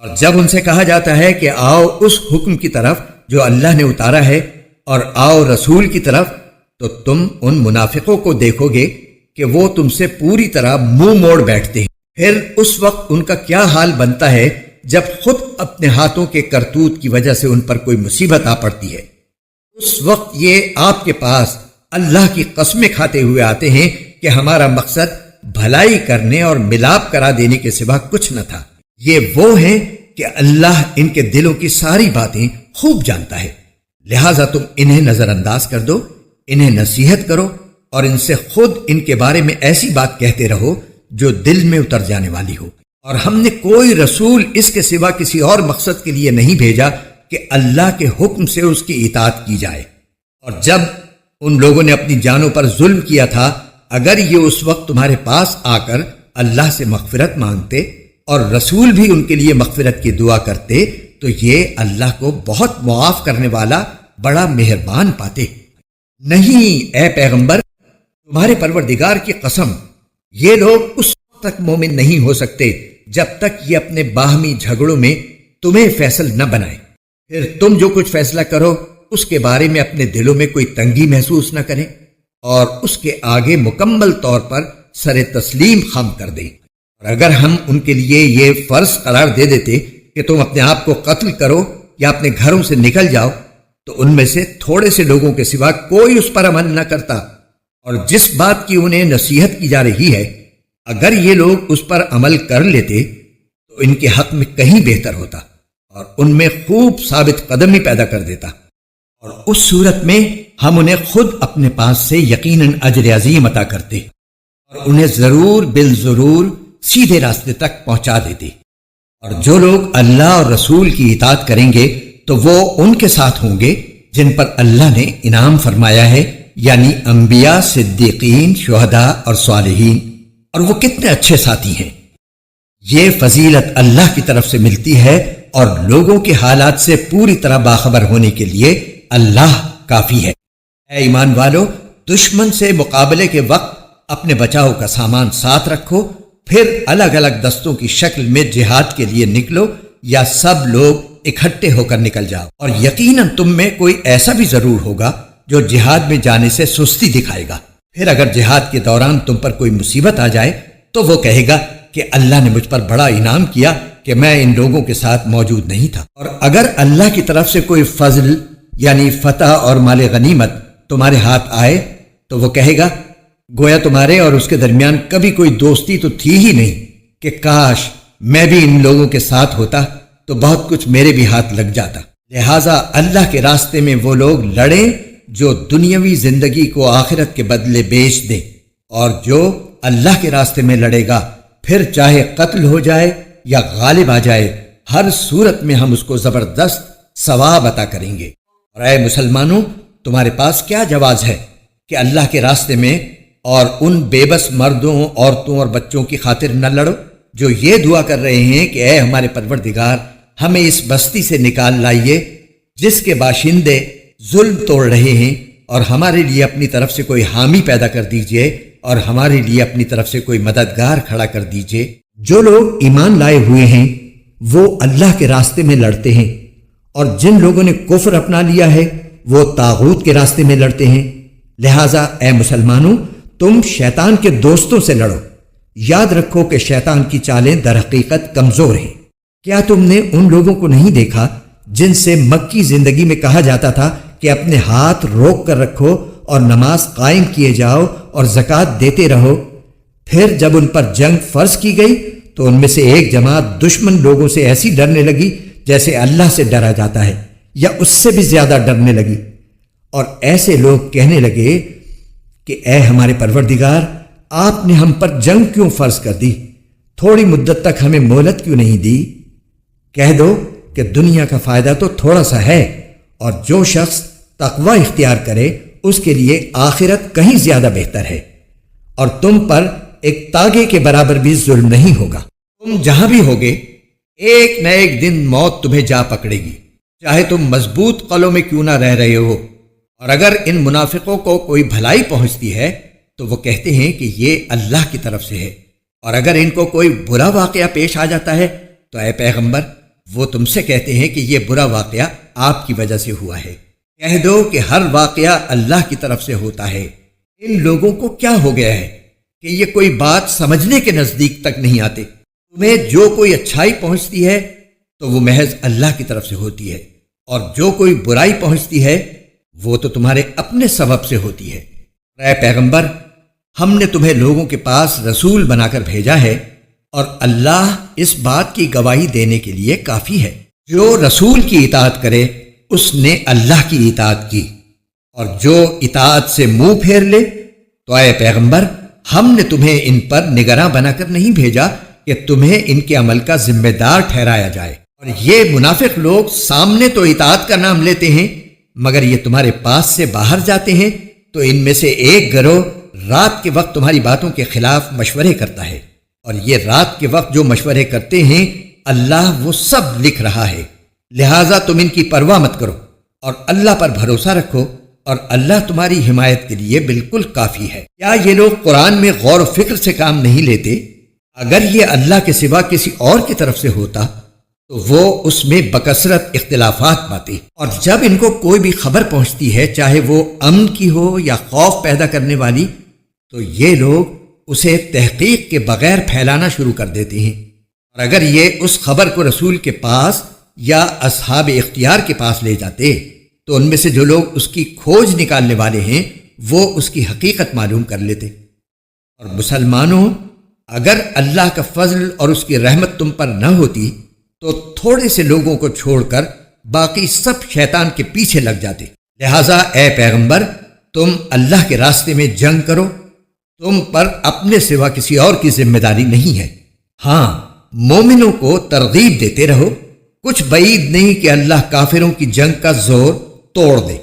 اور جب ان سے کہا جاتا ہے کہ آؤ اس حکم کی طرف جو اللہ نے اتارا ہے اور آؤ رسول کی طرف، تو تم ان منافقوں کو دیکھو گے کہ وہ تم سے پوری طرح منہ موڑ بیٹھتے ہیں۔ پھر اس وقت ان کا کیا حال بنتا ہے جب خود اپنے ہاتھوں کے کرتوت کی وجہ سے ان پر کوئی مصیبت آ پڑتی ہے، اس وقت یہ آپ کے پاس اللہ کی قسمیں کھاتے ہوئے آتے ہیں کہ ہمارا مقصد بھلائی کرنے اور ملاپ کرا دینے کے سوا کچھ نہ تھا۔ یہ وہ ہیں کہ اللہ ان کے دلوں کی ساری باتیں خوب جانتا ہے، لہٰذا تم انہیں نظر انداز کر دو، انہیں نصیحت کرو اور ان سے خود ان کے بارے میں ایسی بات کہتے رہو جو دل میں اتر جانے والی ہو۔ اور ہم نے کوئی رسول اس کے سوا کسی اور مقصد کے لیے نہیں بھیجا کہ اللہ کے حکم سے اس کی اطاعت کی جائے۔ اور جب ان لوگوں نے اپنی جانوں پر ظلم کیا تھا، اگر یہ اس وقت تمہارے پاس آ کر اللہ سے مغفرت مانگتے اور رسول بھی ان کے لیے مغفرت کی دعا کرتے تو یہ اللہ کو بہت معاف کرنے والا بڑا مہربان پاتے۔ نہیں اے پیغمبر، تمہارے پروردگار کی قسم، یہ لوگ اس وقت تک مومن نہیں ہو سکتے جب تک یہ اپنے باہمی جھگڑوں میں تمہیں فیصل نہ بنائے، پھر تم جو کچھ فیصلہ کرو اس کے بارے میں اپنے دلوں میں کوئی تنگی محسوس نہ کریں اور اس کے آگے مکمل طور پر سر تسلیم خم کر دیں۔ اور اگر ہم ان کے لیے یہ فرض قرار دے دیتے کہ تم اپنے آپ کو قتل کرو یا اپنے گھروں سے نکل جاؤ تو ان میں سے تھوڑے سے لوگوں کے سوا کوئی اس پر عمل نہ کرتا، اور جس بات کی انہیں نصیحت کی جا رہی ہے اگر یہ لوگ اس پر عمل کر لیتے تو ان کے حق میں کہیں بہتر ہوتا اور ان میں خوب ثابت قدمی پیدا کر دیتا، اور اس صورت میں ہم انہیں خود اپنے پاس سے یقیناً اجر عظیم عطا کرتے اور انہیں ضرور بالضرور سیدھے راستے تک پہنچا دیتے۔ اور جو لوگ اللہ اور رسول کی اطاعت کریں گے تو وہ ان کے ساتھ ہوں گے جن پر اللہ نے انعام فرمایا ہے، یعنی انبیاء، صدیقین، شہداء اور صالحین، اور وہ کتنے اچھے ساتھی ہیں۔ یہ فضیلت اللہ کی طرف سے ملتی ہے اور لوگوں کے حالات سے پوری طرح باخبر ہونے کے لیے اللہ کافی ہے۔ اے ایمان والو، دشمن سے مقابلے کے وقت اپنے بچاؤ کا سامان ساتھ رکھو، پھر الگ الگ دستوں کی شکل میں جہاد کے لیے نکلو، یا سب لوگ اکٹھے ہو کر نکل جاؤ، اور یقیناً تم میں کوئی ایسا بھی ضرور ہوگا جو جہاد میں جانے سے سستی دکھائے گا۔ پھر اگر جہاد کے دوران تم پر کوئی مصیبت آ جائے تو وہ کہے گا کہ اللہ نے مجھ پر بڑا انعام کیا کہ میں ان لوگوں کے ساتھ موجود نہیں تھا۔ اور اگر اللہ کی طرف سے کوئی فضل یعنی فتح اور مال غنیمت تمہارے ہاتھ آئے تو وہ کہے گا گویا تمہارے اور اس کے درمیان کبھی کوئی دوستی تو تھی ہی نہیں، کہ کاش میں بھی ان لوگوں کے ساتھ ہوتا تو بہت کچھ میرے بھی ہاتھ لگ جاتا۔ لہٰذا اللہ کے راستے میں وہ لوگ لڑیں جو دنیاوی زندگی کو آخرت کے بدلے بیچ دیں، اور جو اللہ کے راستے میں لڑے گا پھر چاہے قتل ہو جائے یا غالب آ جائے، ہر صورت میں ہم اس کو زبردست ثواب عطا کریں گے۔ اور اے مسلمانوں، تمہارے پاس کیا جواز ہے کہ اللہ کے راستے میں اور ان بے بس مردوں، عورتوں اور بچوں کی خاطر نہ لڑو جو یہ دعا کر رہے ہیں کہ اے ہمارے پروردگار، ہمیں اس بستی سے نکال لائیے جس کے باشندے ظلم توڑ رہے ہیں، اور ہمارے لیے اپنی طرف سے کوئی حامی پیدا کر دیجئے اور ہمارے لیے اپنی طرف سے کوئی مددگار کھڑا کر دیجئے۔ جو لوگ ایمان لائے ہوئے ہیں وہ اللہ کے راستے میں لڑتے ہیں، اور جن لوگوں نے کفر اپنا لیا ہے وہ طاغوت کے راستے میں لڑتے ہیں۔ لہٰذا اے مسلمانوں، تم شیطان کے دوستوں سے لڑو، یاد رکھو کہ شیطان کی چالیں در حقیقت کمزور ہیں۔ کیا تم نے ان لوگوں کو نہیں دیکھا جن سے مکی زندگی میں کہا جاتا تھا کہ اپنے ہاتھ روک کر رکھو اور نماز قائم کیے جاؤ اور زکوٰۃ دیتے رہو؟ پھر جب ان پر جنگ فرض کی گئی تو ان میں سے ایک جماعت دشمن لوگوں سے ایسی ڈرنے لگی جیسے اللہ سے ڈرا جاتا ہے یا اس سے بھی زیادہ ڈرنے لگی، اور ایسے لوگ کہنے لگے کہ اے ہمارے پروردگار، آپ نے ہم پر جنگ کیوں فرض کر دی؟ تھوڑی مدت تک ہمیں مہلت کیوں نہیں دی؟ کہہ دو کہ دنیا کا فائدہ تو تھوڑا سا ہے، اور جو شخص تقوی اختیار کرے اس کے لیے آخرت کہیں زیادہ بہتر ہے، اور تم پر ایک تاگے کے برابر بھی ظلم نہیں ہوگا۔ تم جہاں بھی ہوگے ایک نہ ایک دن موت تمہیں جا پکڑے گی، چاہے تم مضبوط قلعوں میں کیوں نہ رہ رہے ہو۔ اور اگر ان منافقوں کو کوئی بھلائی پہنچتی ہے تو وہ کہتے ہیں کہ یہ اللہ کی طرف سے ہے، اور اگر ان کو کوئی برا واقعہ پیش آ جاتا ہے تو اے پیغمبر، وہ تم سے کہتے ہیں کہ یہ برا واقعہ آپ کی وجہ سے ہوا ہے۔ کہہ دو کہ ہر واقعہ اللہ کی طرف سے ہوتا ہے۔ ان لوگوں کو کیا ہو گیا ہے کہ یہ کوئی بات سمجھنے کے نزدیک تک نہیں آتے؟ تمہیں جو کوئی اچھائی پہنچتی ہے تو وہ محض اللہ کی طرف سے ہوتی ہے، اور جو کوئی برائی پہنچتی ہے وہ تو تمہارے اپنے سبب سے ہوتی ہے۔ اے پیغمبر، ہم نے تمہیں لوگوں کے پاس رسول بنا کر بھیجا ہے، اور اللہ اس بات کی گواہی دینے کے لیے کافی ہے۔ جو رسول کی اطاعت کرے اس نے اللہ کی اطاعت کی، اور جو اطاعت سے منہ پھیر لے تو اے پیغمبر، ہم نے تمہیں ان پر نگراں بنا کر نہیں بھیجا کہ تمہیں ان کے عمل کا ذمہ دار ٹھہرایا جائے۔ اور یہ منافق لوگ سامنے تو اطاعت کا نام لیتے ہیں، مگر یہ تمہارے پاس سے باہر جاتے ہیں تو ان میں سے ایک گروہ رات کے وقت تمہاری باتوں کے خلاف مشورے کرتا ہے، اور یہ رات کے وقت جو مشورے کرتے ہیں اللہ وہ سب لکھ رہا ہے۔ لہٰذا تم ان کی پرواہ مت کرو اور اللہ پر بھروسہ رکھو، اور اللہ تمہاری حمایت کے لیے بالکل کافی ہے۔ کیا یہ لوگ قرآن میں غور و فکر سے کام نہیں لیتے؟ اگر یہ اللہ کے سوا کسی اور کی طرف سے ہوتا تو وہ اس میں بکثرت اختلافات پاتے، اور جب ان کو کوئی بھی خبر پہنچتی ہے چاہے وہ امن کی ہو یا خوف پیدا کرنے والی، تو یہ لوگ اسے تحقیق کے بغیر پھیلانا شروع کر دیتے ہیں۔ اور اگر یہ اس خبر کو رسول کے پاس یا اصحاب اختیار کے پاس لے جاتے تو ان میں سے جو لوگ اس کی کھوج نکالنے والے ہیں وہ اس کی حقیقت معلوم کر لیتے۔ اور مسلمانوں، اگر اللہ کا فضل اور اس کی رحمت تم پر نہ ہوتی تو تھوڑے سے لوگوں کو چھوڑ کر باقی سب شیطان کے پیچھے لگ جاتے۔ لہٰذا اے پیغمبر، تم اللہ کے راستے میں جنگ کرو، تم پر اپنے سوا کسی اور کی ذمہ داری نہیں ہے۔ ہاں، مومنوں کو ترغیب دیتے رہو، کچھ بعید نہیں کہ اللہ کافروں کی جنگ کا زور توڑ دے،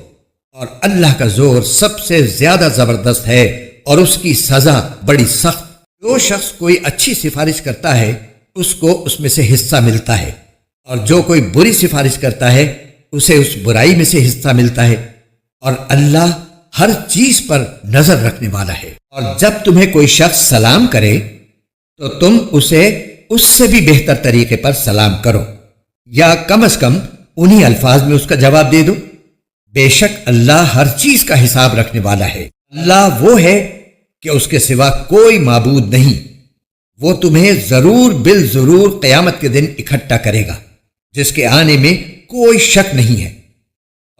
اور اللہ کا زور سب سے زیادہ زبردست ہے اور اس کی سزا بڑی سخت۔ جو شخص کوئی اچھی سفارش کرتا ہے اس کو اس میں سے حصہ ملتا ہے، اور جو کوئی بری سفارش کرتا ہے اسے اس برائی میں سے حصہ ملتا ہے، اور اللہ ہر چیز پر نظر رکھنے والا ہے۔ اور جب تمہیں کوئی شخص سلام کرے تو تم اسے اس سے بھی بہتر طریقے پر سلام کرو، یا کم از کم انہی الفاظ میں اس کا جواب دے دو۔ بے شک اللہ ہر چیز کا حساب رکھنے والا ہے۔ اللہ وہ ہے کہ اس کے سوا کوئی معبود نہیں۔ وہ تمہیں ضرور بالضرور قیامت کے دن اکٹھا کرے گا، جس کے آنے میں کوئی شک نہیں ہے۔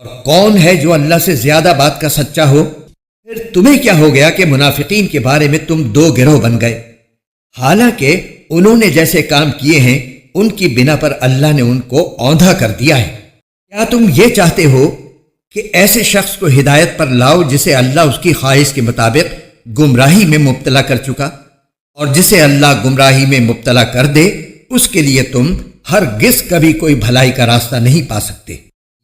اور کون ہے جو اللہ سے زیادہ بات کا سچا ہو؟ پھر تمہیں کیا ہو گیا کہ منافقین کے بارے میں تم دو گروہ بن گئے؟ حالانکہ انہوں نے جیسے کام کیے ہیں ان کی بنا پر اللہ نے ان کو اوندھا کر دیا ہے۔ کیا تم یہ چاہتے ہو کہ ایسے شخص کو ہدایت پر لاؤ جسے اللہ اس کی خواہش کے مطابق گمراہی میں مبتلا کر چکا، اور جسے اللہ گمراہی میں مبتلا کر دے اس کے لیے تم ہرگز کبھی کوئی بھلائی کا راستہ نہیں پا سکتے۔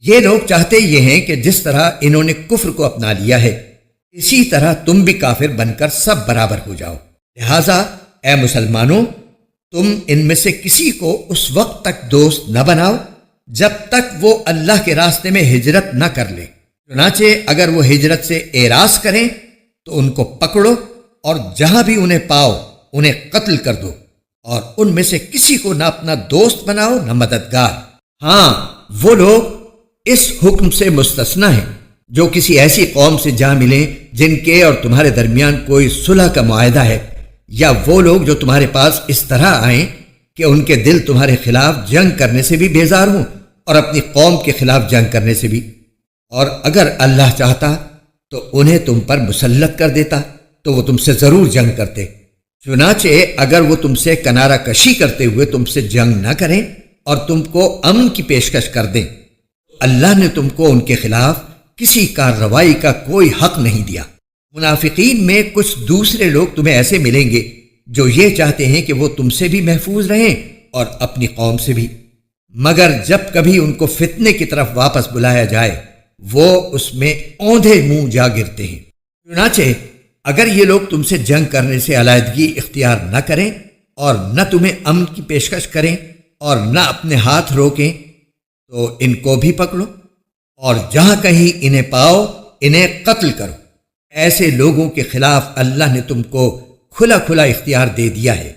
یہ لوگ چاہتے یہ ہیں کہ جس طرح انہوں نے کفر کو اپنا لیا ہے اسی طرح تم بھی کافر بن کر سب برابر ہو جاؤ۔ لہٰذا اے مسلمانوں، تم ان میں سے کسی کو اس وقت تک دوست نہ بناؤ جب تک وہ اللہ کے راستے میں ہجرت نہ کر لے۔ چنانچہ اگر وہ ہجرت سے اعراض کریں تو ان کو پکڑو اور جہاں بھی انہیں پاؤ انہیں قتل کر دو، اور ان میں سے کسی کو نہ اپنا دوست بناؤ نہ مددگار۔ ہاں، وہ لوگ اس حکم سے مستثنی ہیں جو کسی ایسی قوم سے جا ملیں جن کے اور تمہارے درمیان کوئی صلح کا معاہدہ ہے، یا وہ لوگ جو تمہارے پاس اس طرح آئیں کہ ان کے دل تمہارے خلاف جنگ کرنے سے بھی بیزار ہوں اور اپنی قوم کے خلاف جنگ کرنے سے بھی۔ اور اگر اللہ چاہتا تو انہیں تم پر مسلط کر دیتا تو وہ تم سے ضرور جنگ کرتے۔ چنانچہ اگر وہ تم سے کنارہ کشی کرتے ہوئے تم سے جنگ نہ کریں اور تم کو امن کی پیشکش کر دیں، اللہ نے تم کو ان کے خلاف کسی کارروائی کا کوئی حق نہیں دیا۔ منافقین میں کچھ دوسرے لوگ تمہیں ایسے ملیں گے جو یہ چاہتے ہیں کہ وہ تم سے بھی محفوظ رہیں اور اپنی قوم سے بھی، مگر جب کبھی ان کو فتنے کی طرف واپس بلایا جائے وہ اس میں اوندھے منہ جا گرتے ہیں۔ چنانچہ اگر یہ لوگ تم سے جنگ کرنے سے علیحدگی اختیار نہ کریں اور نہ تمہیں امن کی پیشکش کریں اور نہ اپنے ہاتھ روکیں تو ان کو بھی پکڑو، اور جہاں کہیں انہیں پاؤ انہیں قتل کرو۔ ایسے لوگوں کے خلاف اللہ نے تم کو کھلا کھلا اختیار دے دیا ہے۔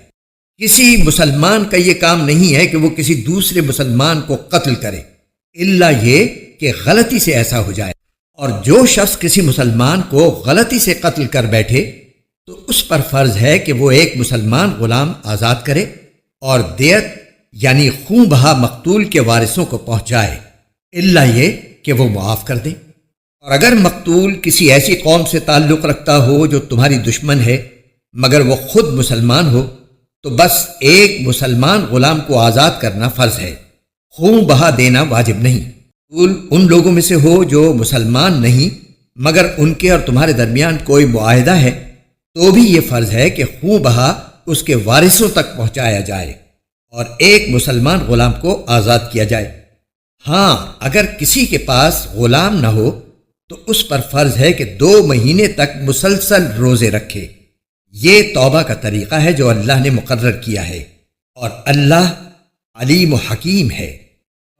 کسی مسلمان کا یہ کام نہیں ہے کہ وہ کسی دوسرے مسلمان کو قتل کرے، الا یہ کہ غلطی سے ایسا ہو جائے، اور جو شخص کسی مسلمان کو غلطی سے قتل کر بیٹھے تو اس پر فرض ہے کہ وہ ایک مسلمان غلام آزاد کرے اور دیت یعنی خون بہا مقتول کے وارثوں کو پہنچائے، الا یہ کہ وہ معاف کر دیں۔ اور اگر مقتول کسی ایسی قوم سے تعلق رکھتا ہو جو تمہاری دشمن ہے مگر وہ خود مسلمان ہو تو بس ایک مسلمان غلام کو آزاد کرنا فرض ہے، خون بہا دینا واجب نہیں۔ ان لوگوں میں سے ہو جو مسلمان نہیں مگر ان کے اور تمہارے درمیان کوئی معاہدہ ہے تو بھی یہ فرض ہے کہ خون بہا اس کے وارثوں تک پہنچایا جائے اور ایک مسلمان غلام کو آزاد کیا جائے۔ ہاں، اگر کسی کے پاس غلام نہ ہو تو اس پر فرض ہے کہ 2 مہینے تک مسلسل روزے رکھے۔ یہ توبہ کا طریقہ ہے جو اللہ نے مقرر کیا ہے، اور اللہ علیم و حکیم ہے۔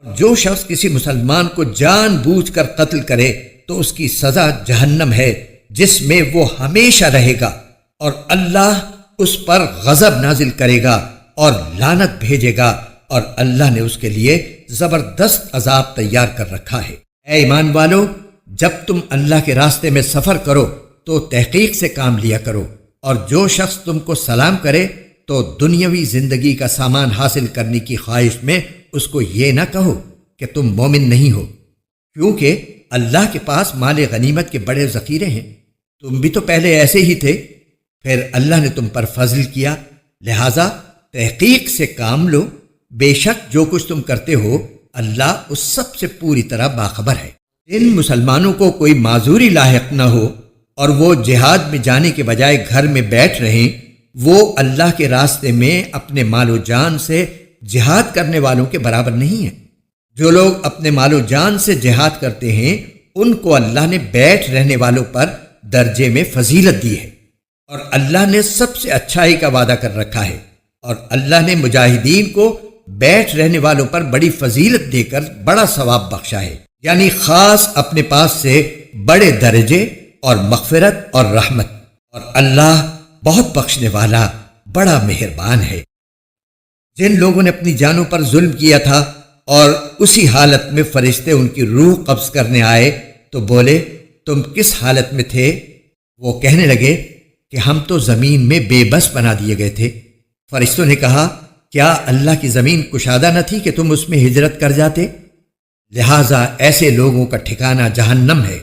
جو شخص کسی مسلمان کو جان بوجھ کر قتل کرے تو اس کی سزا جہنم ہے جس میں وہ ہمیشہ رہے گا، اور اللہ اس پر غضب نازل کرے گا اور لعنت بھیجے گا، اور اللہ نے اس کے لیے زبردست عذاب تیار کر رکھا ہے۔ اے ایمان والو، جب تم اللہ کے راستے میں سفر کرو تو تحقیق سے کام لیا کرو، اور جو شخص تم کو سلام کرے تو دنیاوی زندگی کا سامان حاصل کرنے کی خواہش میں اس کو یہ نہ کہو کہ تم مومن نہیں ہو، کیونکہ اللہ کے پاس مال غنیمت کے بڑے ذخیرے ہیں، تم بھی تو پہلے ایسے ہی تھے، پھر اللہ نے تم پر فضل کیا، لہٰذا تحقیق سے کام لو، بے شک جو کچھ تم کرتے ہو اللہ اس سب سے پوری طرح باخبر ہے۔ ان مسلمانوں کو کوئی معذوری لاحق نہ ہو اور وہ جہاد میں جانے کے بجائے گھر میں بیٹھ رہیں، وہ اللہ کے راستے میں اپنے مال و جان سے جہاد کرنے والوں کے برابر نہیں ہیں۔ جو لوگ اپنے مال و جان سے جہاد کرتے ہیں ان کو اللہ نے بیٹھ رہنے والوں پر درجے میں فضیلت دی ہے، اور اللہ نے سب سے اچھائی کا وعدہ کر رکھا ہے، اور اللہ نے مجاہدین کو بیٹھ رہنے والوں پر بڑی فضیلت دے کر بڑا ثواب بخشا ہے، یعنی خاص اپنے پاس سے بڑے درجے اور مغفرت اور رحمت، اور اللہ بہت بخشنے والا بڑا مہربان ہے۔ جن لوگوں نے اپنی جانوں پر ظلم کیا تھا اور اسی حالت میں فرشتے ان کی روح قبض کرنے آئے تو بولے تم کس حالت میں تھے؟ وہ کہنے لگے کہ ہم تو زمین میں بے بس بنا دیے گئے تھے۔ فرشتوں نے کہا کیا اللہ کی زمین کشادہ نہ تھی کہ تم اس میں ہجرت کر جاتے؟ لہٰذا ایسے لوگوں کا ٹھکانہ جہنم ہے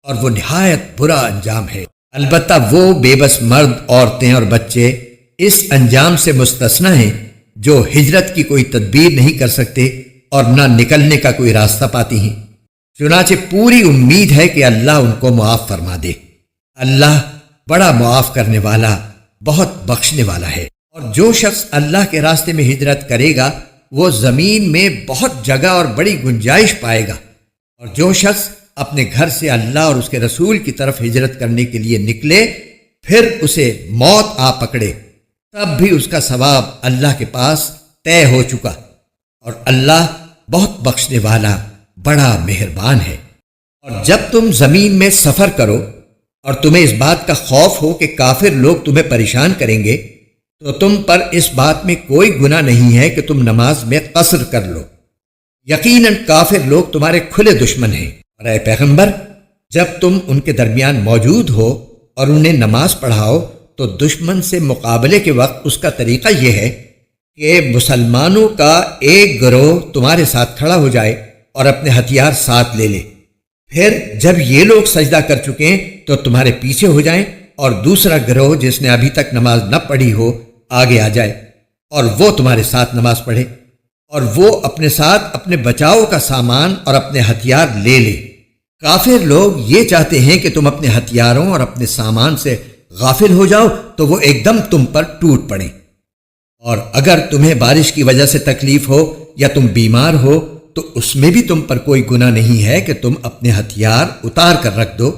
اور وہ نہایت برا انجام ہے۔ البتہ وہ بے بس مرد، عورتیں اور بچے اس انجام سے مستثنی ہیں جو ہجرت کی کوئی تدبیر نہیں کر سکتے اور نہ نکلنے کا کوئی راستہ پاتی ہیں۔ چنانچہ پوری امید ہے کہ اللہ ان کو معاف فرما دے۔ اللہ بڑا معاف کرنے والا، بہت بخشنے والا ہے۔ اور جو شخص اللہ کے راستے میں ہجرت کرے گا وہ زمین میں بہت جگہ اور بڑی گنجائش پائے گا، اور جو شخص اپنے گھر سے اللہ اور اس کے رسول کی طرف ہجرت کرنے کے لیے نکلے پھر اسے موت آ پکڑے تب بھی اس کا ثواب اللہ کے پاس طے ہو چکا، اور اللہ بہت بخشنے والا، بڑا مہربان ہے۔ اور جب تم زمین میں سفر کرو اور تمہیں اس بات کا خوف ہو کہ کافر لوگ تمہیں پریشان کریں گے تو تم پر اس بات میں کوئی گناہ نہیں ہے کہ تم نماز میں قصر کر لو۔ یقیناً کافر لوگ تمہارے کھلے دشمن ہیں، اور اے پیغمبر جب تم ان کے درمیان موجود ہو اور انہیں نماز پڑھاؤ تو دشمن سے مقابلے کے وقت اس کا طریقہ یہ ہے کہ مسلمانوں کا ایک گروہ تمہارے ساتھ کھڑا ہو جائے اور اپنے ہتھیار ساتھ لے لے، پھر جب یہ لوگ سجدہ کر چکیں تو تمہارے پیچھے ہو جائیں، اور دوسرا گروہ جس نے ابھی تک نماز نہ پڑھی ہو آگے آ جائے اور وہ تمہارے ساتھ نماز پڑھے، اور وہ اپنے ساتھ اپنے بچاؤ کا سامان اور اپنے ہتھیار لے لے۔ کافر لوگ یہ چاہتے ہیں کہ تم اپنے ہتھیاروں اور اپنے سامان سے غافل ہو جاؤ تو وہ ایک دم تم پر ٹوٹ پڑیں، اور اگر تمہیں بارش کی وجہ سے تکلیف ہو یا تم بیمار ہو تو اس میں بھی تم پر کوئی گناہ نہیں ہے کہ تم اپنے ہتھیار اتار کر رکھ دو۔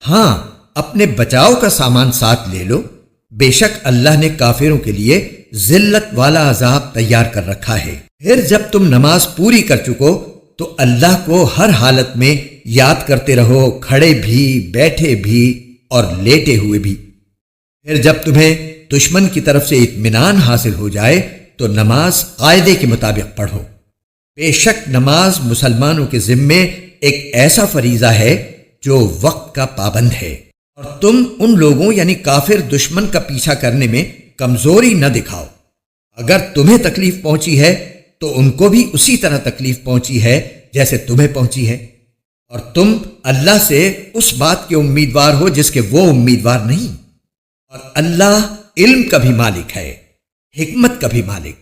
ہاں، اپنے بچاؤ کا سامان ساتھ لے لو، بے شک اللہ نے کافروں کے لیے ذلت والا عذاب تیار کر رکھا ہے۔ پھر جب تم نماز پوری کر چکو تو اللہ کو ہر حالت میں یاد کرتے رہو، کھڑے بھی، بیٹھے بھی اور لیٹے ہوئے بھی۔ پھر جب تمہیں دشمن کی طرف سے اطمینان حاصل ہو جائے تو نماز قاعدے کے مطابق پڑھو۔ بے شک نماز مسلمانوں کے ذمے ایک ایسا فریضہ ہے جو وقت کا پابند ہے، اور تم ان لوگوں یعنی کافر دشمن کا پیچھا کرنے میں کمزوری نہ دکھاؤ۔ اگر تمہیں تکلیف پہنچی ہے تو ان کو بھی اسی طرح تکلیف پہنچی ہے جیسے تمہیں پہنچی ہے، اور تم اللہ سے اس بات کے امیدوار ہو جس کے وہ امیدوار نہیں، اور اللہ علم کا بھی مالک ہے، حکمت کا بھی مالک۔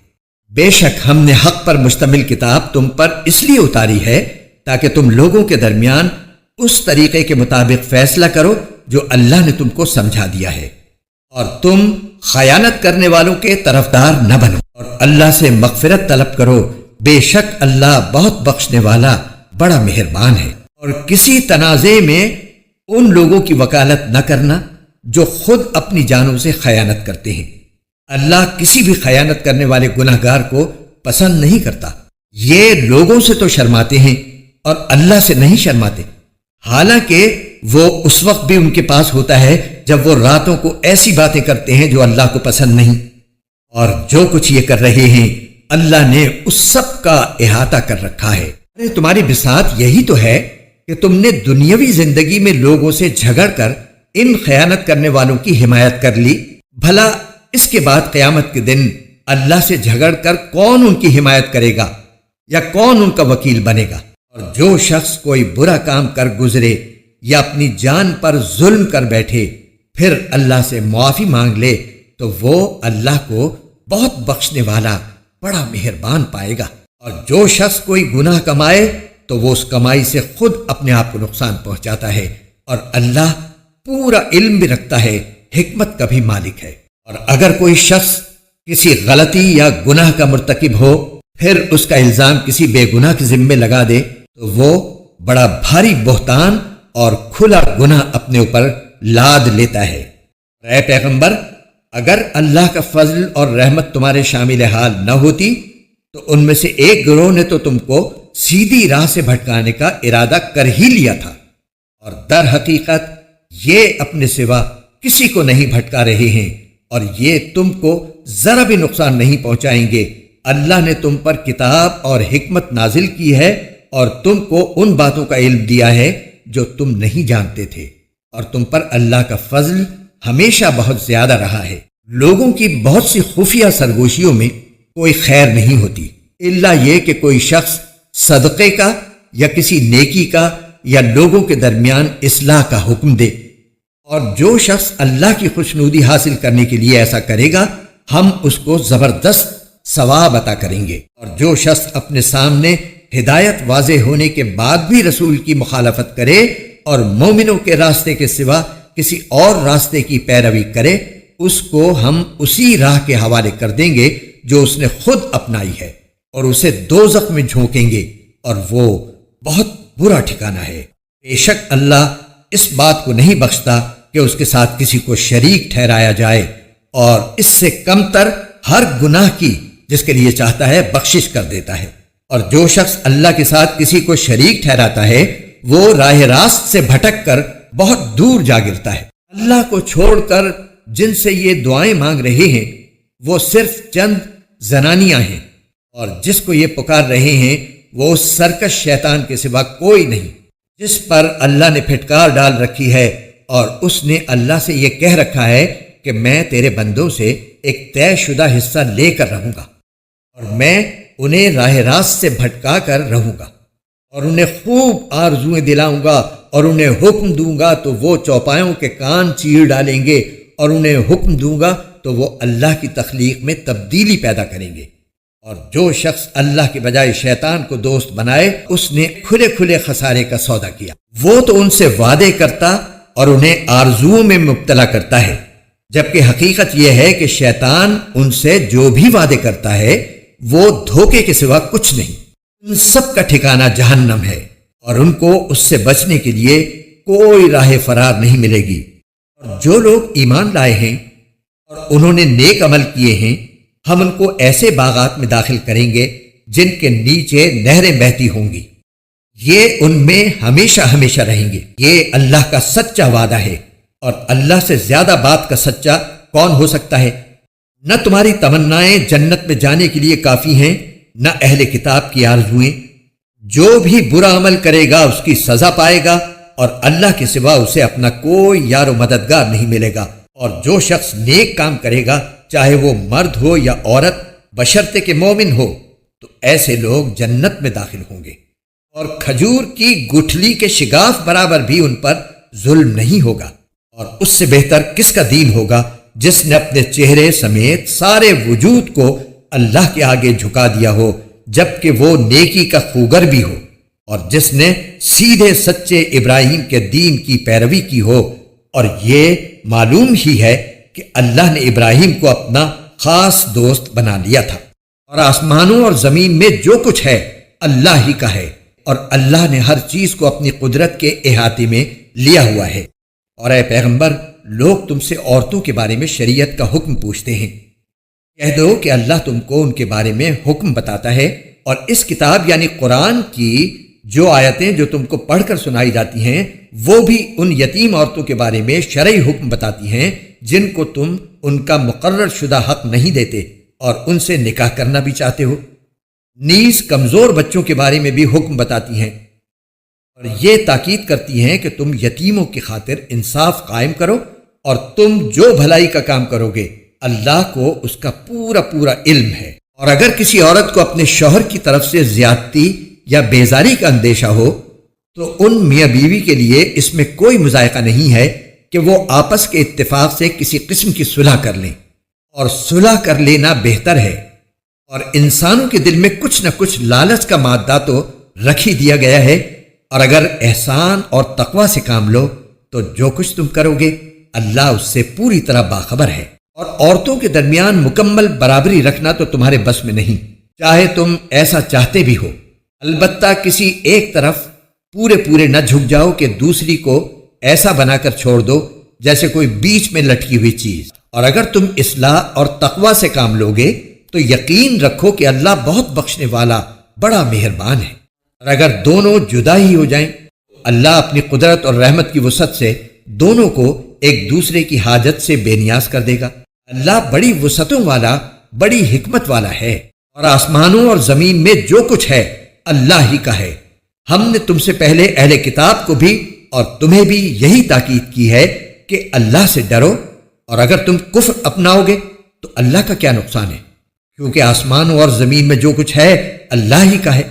بے شک ہم نے حق پر مشتمل کتاب تم پر اس لیے اتاری ہے تاکہ تم لوگوں کے درمیان اس طریقے کے مطابق فیصلہ کرو جو اللہ نے تم کو سمجھا دیا ہے، اور تم خیانت کرنے والوں کے طرفدار نہ بنو، اور اللہ سے مغفرت طلب کرو، بے شک اللہ بہت بخشنے والا، بڑا مہربان ہے۔ اور کسی تنازع میں ان لوگوں کی وکالت نہ کرنا جو خود اپنی جانوں سے خیانت کرتے ہیں۔ اللہ کسی بھی خیانت کرنے والے گناہگار کو پسند نہیں کرتا۔ یہ لوگوں سے تو شرماتے ہیں اور اللہ سے نہیں شرماتے، حالانکہ وہ اس وقت بھی ان کے پاس ہوتا ہے جب وہ راتوں کو ایسی باتیں کرتے ہیں جو اللہ کو پسند نہیں، اور جو کچھ یہ کر رہے ہیں اللہ نے اس سب کا احاطہ کر رکھا ہے۔ تمہاری بساط یہی تو ہے کہ تم نے دنیاوی زندگی میں لوگوں سے جھگڑ کر ان خیانت کرنے والوں کی حمایت کر لی، بھلا اس کے بعد قیامت کے دن اللہ سے جھگڑ کر کون ان کی حمایت کرے گا یا کون ان کا وکیل بنے گا؟ اور جو شخص کوئی برا کام کر گزرے یا اپنی جان پر ظلم کر بیٹھے پھر اللہ سے معافی مانگ لے تو وہ اللہ کو بہت بخشنے والا، بڑا مہربان پائے گا۔ اور جو شخص کوئی گناہ کمائے تو وہ اس کمائی سے خود اپنے آپ کو نقصان پہنچاتا ہے، اور اللہ پورا علم بھی رکھتا ہے، حکمت کا بھی مالک ہے۔ اور اگر کوئی شخص کسی غلطی یا گناہ کا مرتکب ہو پھر اس کا الزام کسی بے گناہ کے ذمے لگا دے تو وہ بڑا بھاری بہتان اور کھلا گناہ اپنے اوپر لاد لیتا ہے۔ اے پیغمبر، اگر اللہ کا فضل اور رحمت تمہارے شامل حال نہ ہوتی تو ان میں سے ایک گروہ نے تو تم کو سیدھی راہ سے بھٹکانے کا ارادہ کر ہی لیا تھا، اور در حقیقت یہ اپنے سوا کسی کو نہیں بھٹکا رہے ہیں، اور یہ تم کو ذرا بھی نقصان نہیں پہنچائیں گے۔ اللہ نے تم پر کتاب اور حکمت نازل کی ہے اور تم کو ان باتوں کا علم دیا ہے جو تم نہیں جانتے تھے، اور تم پر اللہ کا فضل ہمیشہ بہت زیادہ رہا ہے۔ لوگوں کی بہت سی خفیہ سرگوشیوں میں کوئی خیر نہیں ہوتی الا یہ کہ کوئی شخص صدقے کا یا کسی نیکی کا یا لوگوں کے درمیان اصلاح کا حکم دے، اور جو شخص اللہ کی خوشنودی حاصل کرنے کے لیے ایسا کرے گا ہم اس کو زبردست ثواب عطا کریں گے، اور جو شخص اپنے سامنے ہدایت واضح ہونے کے بعد بھی رسول کی مخالفت کرے اور مومنوں کے راستے کے سوا کسی اور راستے کی پیروی کرے، اس کو ہم اسی راہ کے حوالے کر دیں گے جو اس نے خود اپنائی ہے، اور اسے دوزخ میں جھونکیں گے، اور وہ بہت برا ٹھکانہ ہے۔ بے شک اللہ اس بات کو نہیں بخشتا کہ اس کے ساتھ کسی کو شریک ٹھہرایا جائے، اور اس سے کم تر ہر گناہ کی جس کے لیے چاہتا ہے بخشش کر دیتا ہے، اور جو شخص اللہ کے ساتھ کسی کو شریک ٹھہراتا ہے وہ راہ راست سے بھٹک کر بہت دور جا گرتا ہے۔ اللہ کو چھوڑ کر جن سے یہ دعائیں مانگ رہے ہیں وہ صرف چند زنانیاں ہیں، اور جس کو یہ پکار رہے ہیں وہ اس سرکش شیطان کے سوا کوئی نہیں جس پر اللہ نے پھٹکار ڈال رکھی ہے، اور اس نے اللہ سے یہ کہہ رکھا ہے کہ میں تیرے بندوں سے ایک طے شدہ حصہ لے کر رہوں گا، اور میں انہیں راہ راست سے بھٹکا کر رہوں گا، اور انہیں خوب آرزویں دلاؤں گا، اور انہیں حکم دوں گا تو وہ چوپایوں کے کان چیر ڈالیں گے، اور انہیں حکم دوں گا تو وہ اللہ کی تخلیق میں تبدیلی پیدا کریں گے۔ اور جو شخص اللہ کے بجائے شیطان کو دوست بنائے اس نے کھلے کھلے خسارے کا سودا کیا۔ وہ تو ان سے وعدے کرتا اور انہیں آرزوؤں میں مبتلا کرتا ہے، جبکہ حقیقت یہ ہے کہ شیطان ان سے جو بھی وعدے کرتا ہے وہ دھوکے کے سوا کچھ نہیں۔ ان سب کا ٹھکانہ جہنم ہے، اور ان کو اس سے بچنے کے لیے کوئی راہ فرار نہیں ملے گی۔ اور جو لوگ ایمان لائے ہیں اور انہوں نے نیک عمل کیے ہیں ہم ان کو ایسے باغات میں داخل کریں گے جن کے نیچے نہریں بہتی ہوں گی، یہ ان میں ہمیشہ ہمیشہ رہیں گے۔ یہ اللہ کا سچا وعدہ ہے، اور اللہ سے زیادہ بات کا سچا کون ہو سکتا ہے؟ نہ تمہاری تمنائیں جنت میں جانے کے لیے کافی ہیں، نہ اہل کتاب کی آرزوئیں۔ جو بھی برا عمل کرے گا اس کی سزا پائے گا، اور اللہ کے سوا اسے اپنا کوئی یار و مددگار نہیں ملے گا۔ اور جو شخص نیک کام کرے گا چاہے وہ مرد ہو یا عورت بشرطے کہ مومن ہو تو ایسے لوگ جنت میں داخل ہوں گے، اور کھجور کی گٹھلی کے شگاف برابر بھی ان پر ظلم نہیں ہوگا۔ اور اس سے بہتر کس کا دین ہوگا جس نے اپنے چہرے سمیت سارے وجود کو اللہ کے آگے جھکا دیا ہو جبکہ وہ نیکی کا خوگر بھی ہو، اور جس نے سیدھے سچے ابراہیم کے دین کی پیروی کی ہو۔ اور یہ معلوم ہی ہے کہ اللہ نے ابراہیم کو اپنا خاص دوست بنا لیا تھا، اور آسمانوں اور زمین میں جو کچھ ہے اللہ ہی کا ہے، اور اللہ نے ہر چیز کو اپنی قدرت کے احاطے میں لیا ہوا ہے۔ اور اے پیغمبر، لوگ تم سے عورتوں کے بارے میں شریعت کا حکم پوچھتے ہیں، کہہ دو کہ اللہ تم کو ان کے بارے میں حکم بتاتا ہے، اور اس کتاب یعنی قرآن کی جو آیتیں جو تم کو پڑھ کر سنائی جاتی ہیں وہ بھی ان یتیم عورتوں کے بارے میں شرعی حکم بتاتی ہیں جن کو تم ان کا مقرر شدہ حق نہیں دیتے اور ان سے نکاح کرنا بھی چاہتے ہو۔ نیز کمزور بچوں کے بارے میں بھی حکم بتاتی ہیں، اور یہ تاکید کرتی ہیں کہ تم یتیموں کی خاطر انصاف قائم کرو، اور تم جو بھلائی کا کام کرو گے اللہ کو اس کا پورا پورا علم ہے۔ اور اگر کسی عورت کو اپنے شوہر کی طرف سے زیادتی یا بیزاری کا اندیشہ ہو تو ان میاں بیوی کے لیے اس میں کوئی مذائقہ نہیں ہے کہ وہ آپس کے اتفاق سے کسی قسم کی صلح کر لیں، اور صلح کر لینا بہتر ہے۔ اور انسانوں کے دل میں کچھ نہ کچھ لالچ کا مادہ تو رکھ ہی دیا گیا ہے، اور اگر احسان اور تقوی سے کام لو تو جو کچھ تم کرو گے اللہ اس سے پوری طرح باخبر ہے۔ اور عورتوں کے درمیان مکمل برابری رکھنا تو تمہارے بس میں نہیں، چاہے تم ایسا چاہتے بھی ہو، البتہ کسی ایک طرف پورے نہ جھک جاؤ کہ دوسری کو ایسا بنا کر چھوڑ دو جیسے کوئی بیچ میں لٹکی ہوئی چیز۔ اور اگر تم اصلاح اور تقوی سے کام لوگے تو یقین رکھو کہ اللہ بہت بخشنے والا بڑا مہربان ہے۔ اور اگر دونوں جدا ہی ہو جائیں اللہ اپنی قدرت اور رحمت کی وسعت سے دونوں کو ایک دوسرے کی حاجت سے بے نیاز کر دے گا۔ اللہ بڑی وسعتوں والا، بڑی حکمت والا ہے۔ اور آسمانوں اور زمین میں جو کچھ ہے اللہ ہی کا ہے۔ ہم نے تم سے پہلے اہل کتاب کو بھی اور تمہیں بھی یہی تاکید کی ہے کہ اللہ سے ڈرو، اور اگر تم کفر اپناؤ گے تو اللہ کا کیا نقصان ہے، کیونکہ آسمانوں اور زمین میں جو کچھ ہے اللہ ہی کا ہے،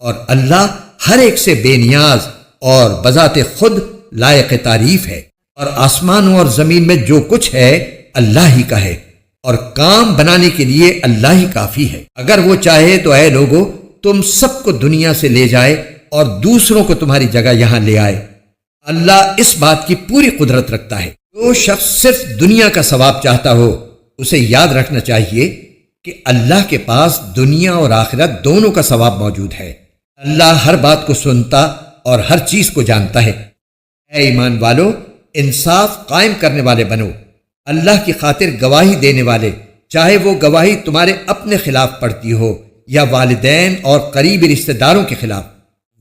اور اللہ ہر ایک سے بے نیاز اور بذات خود لائق تعریف ہے۔ اور آسمانوں اور زمین میں جو کچھ ہے اللہ ہی کا ہے، اور کام بنانے کے لیے اللہ ہی کافی ہے۔ اگر وہ چاہے تو اے لوگو تم سب کو دنیا سے لے جائے اور دوسروں کو تمہاری جگہ یہاں لے آئے۔ اللہ اس بات کی پوری قدرت رکھتا ہے۔ جو شخص صرف دنیا کا ثواب چاہتا ہو اسے یاد رکھنا چاہیے کہ اللہ کے پاس دنیا اور آخرت دونوں کا ثواب موجود ہے۔ اللہ ہر بات کو سنتا اور ہر چیز کو جانتا ہے۔ اے ایمان والو، انصاف قائم کرنے والے بنو، اللہ کی خاطر گواہی دینے والے، چاہے وہ گواہی تمہارے اپنے خلاف پڑتی ہو یا والدین اور قریبی رشتہ داروں کے خلاف۔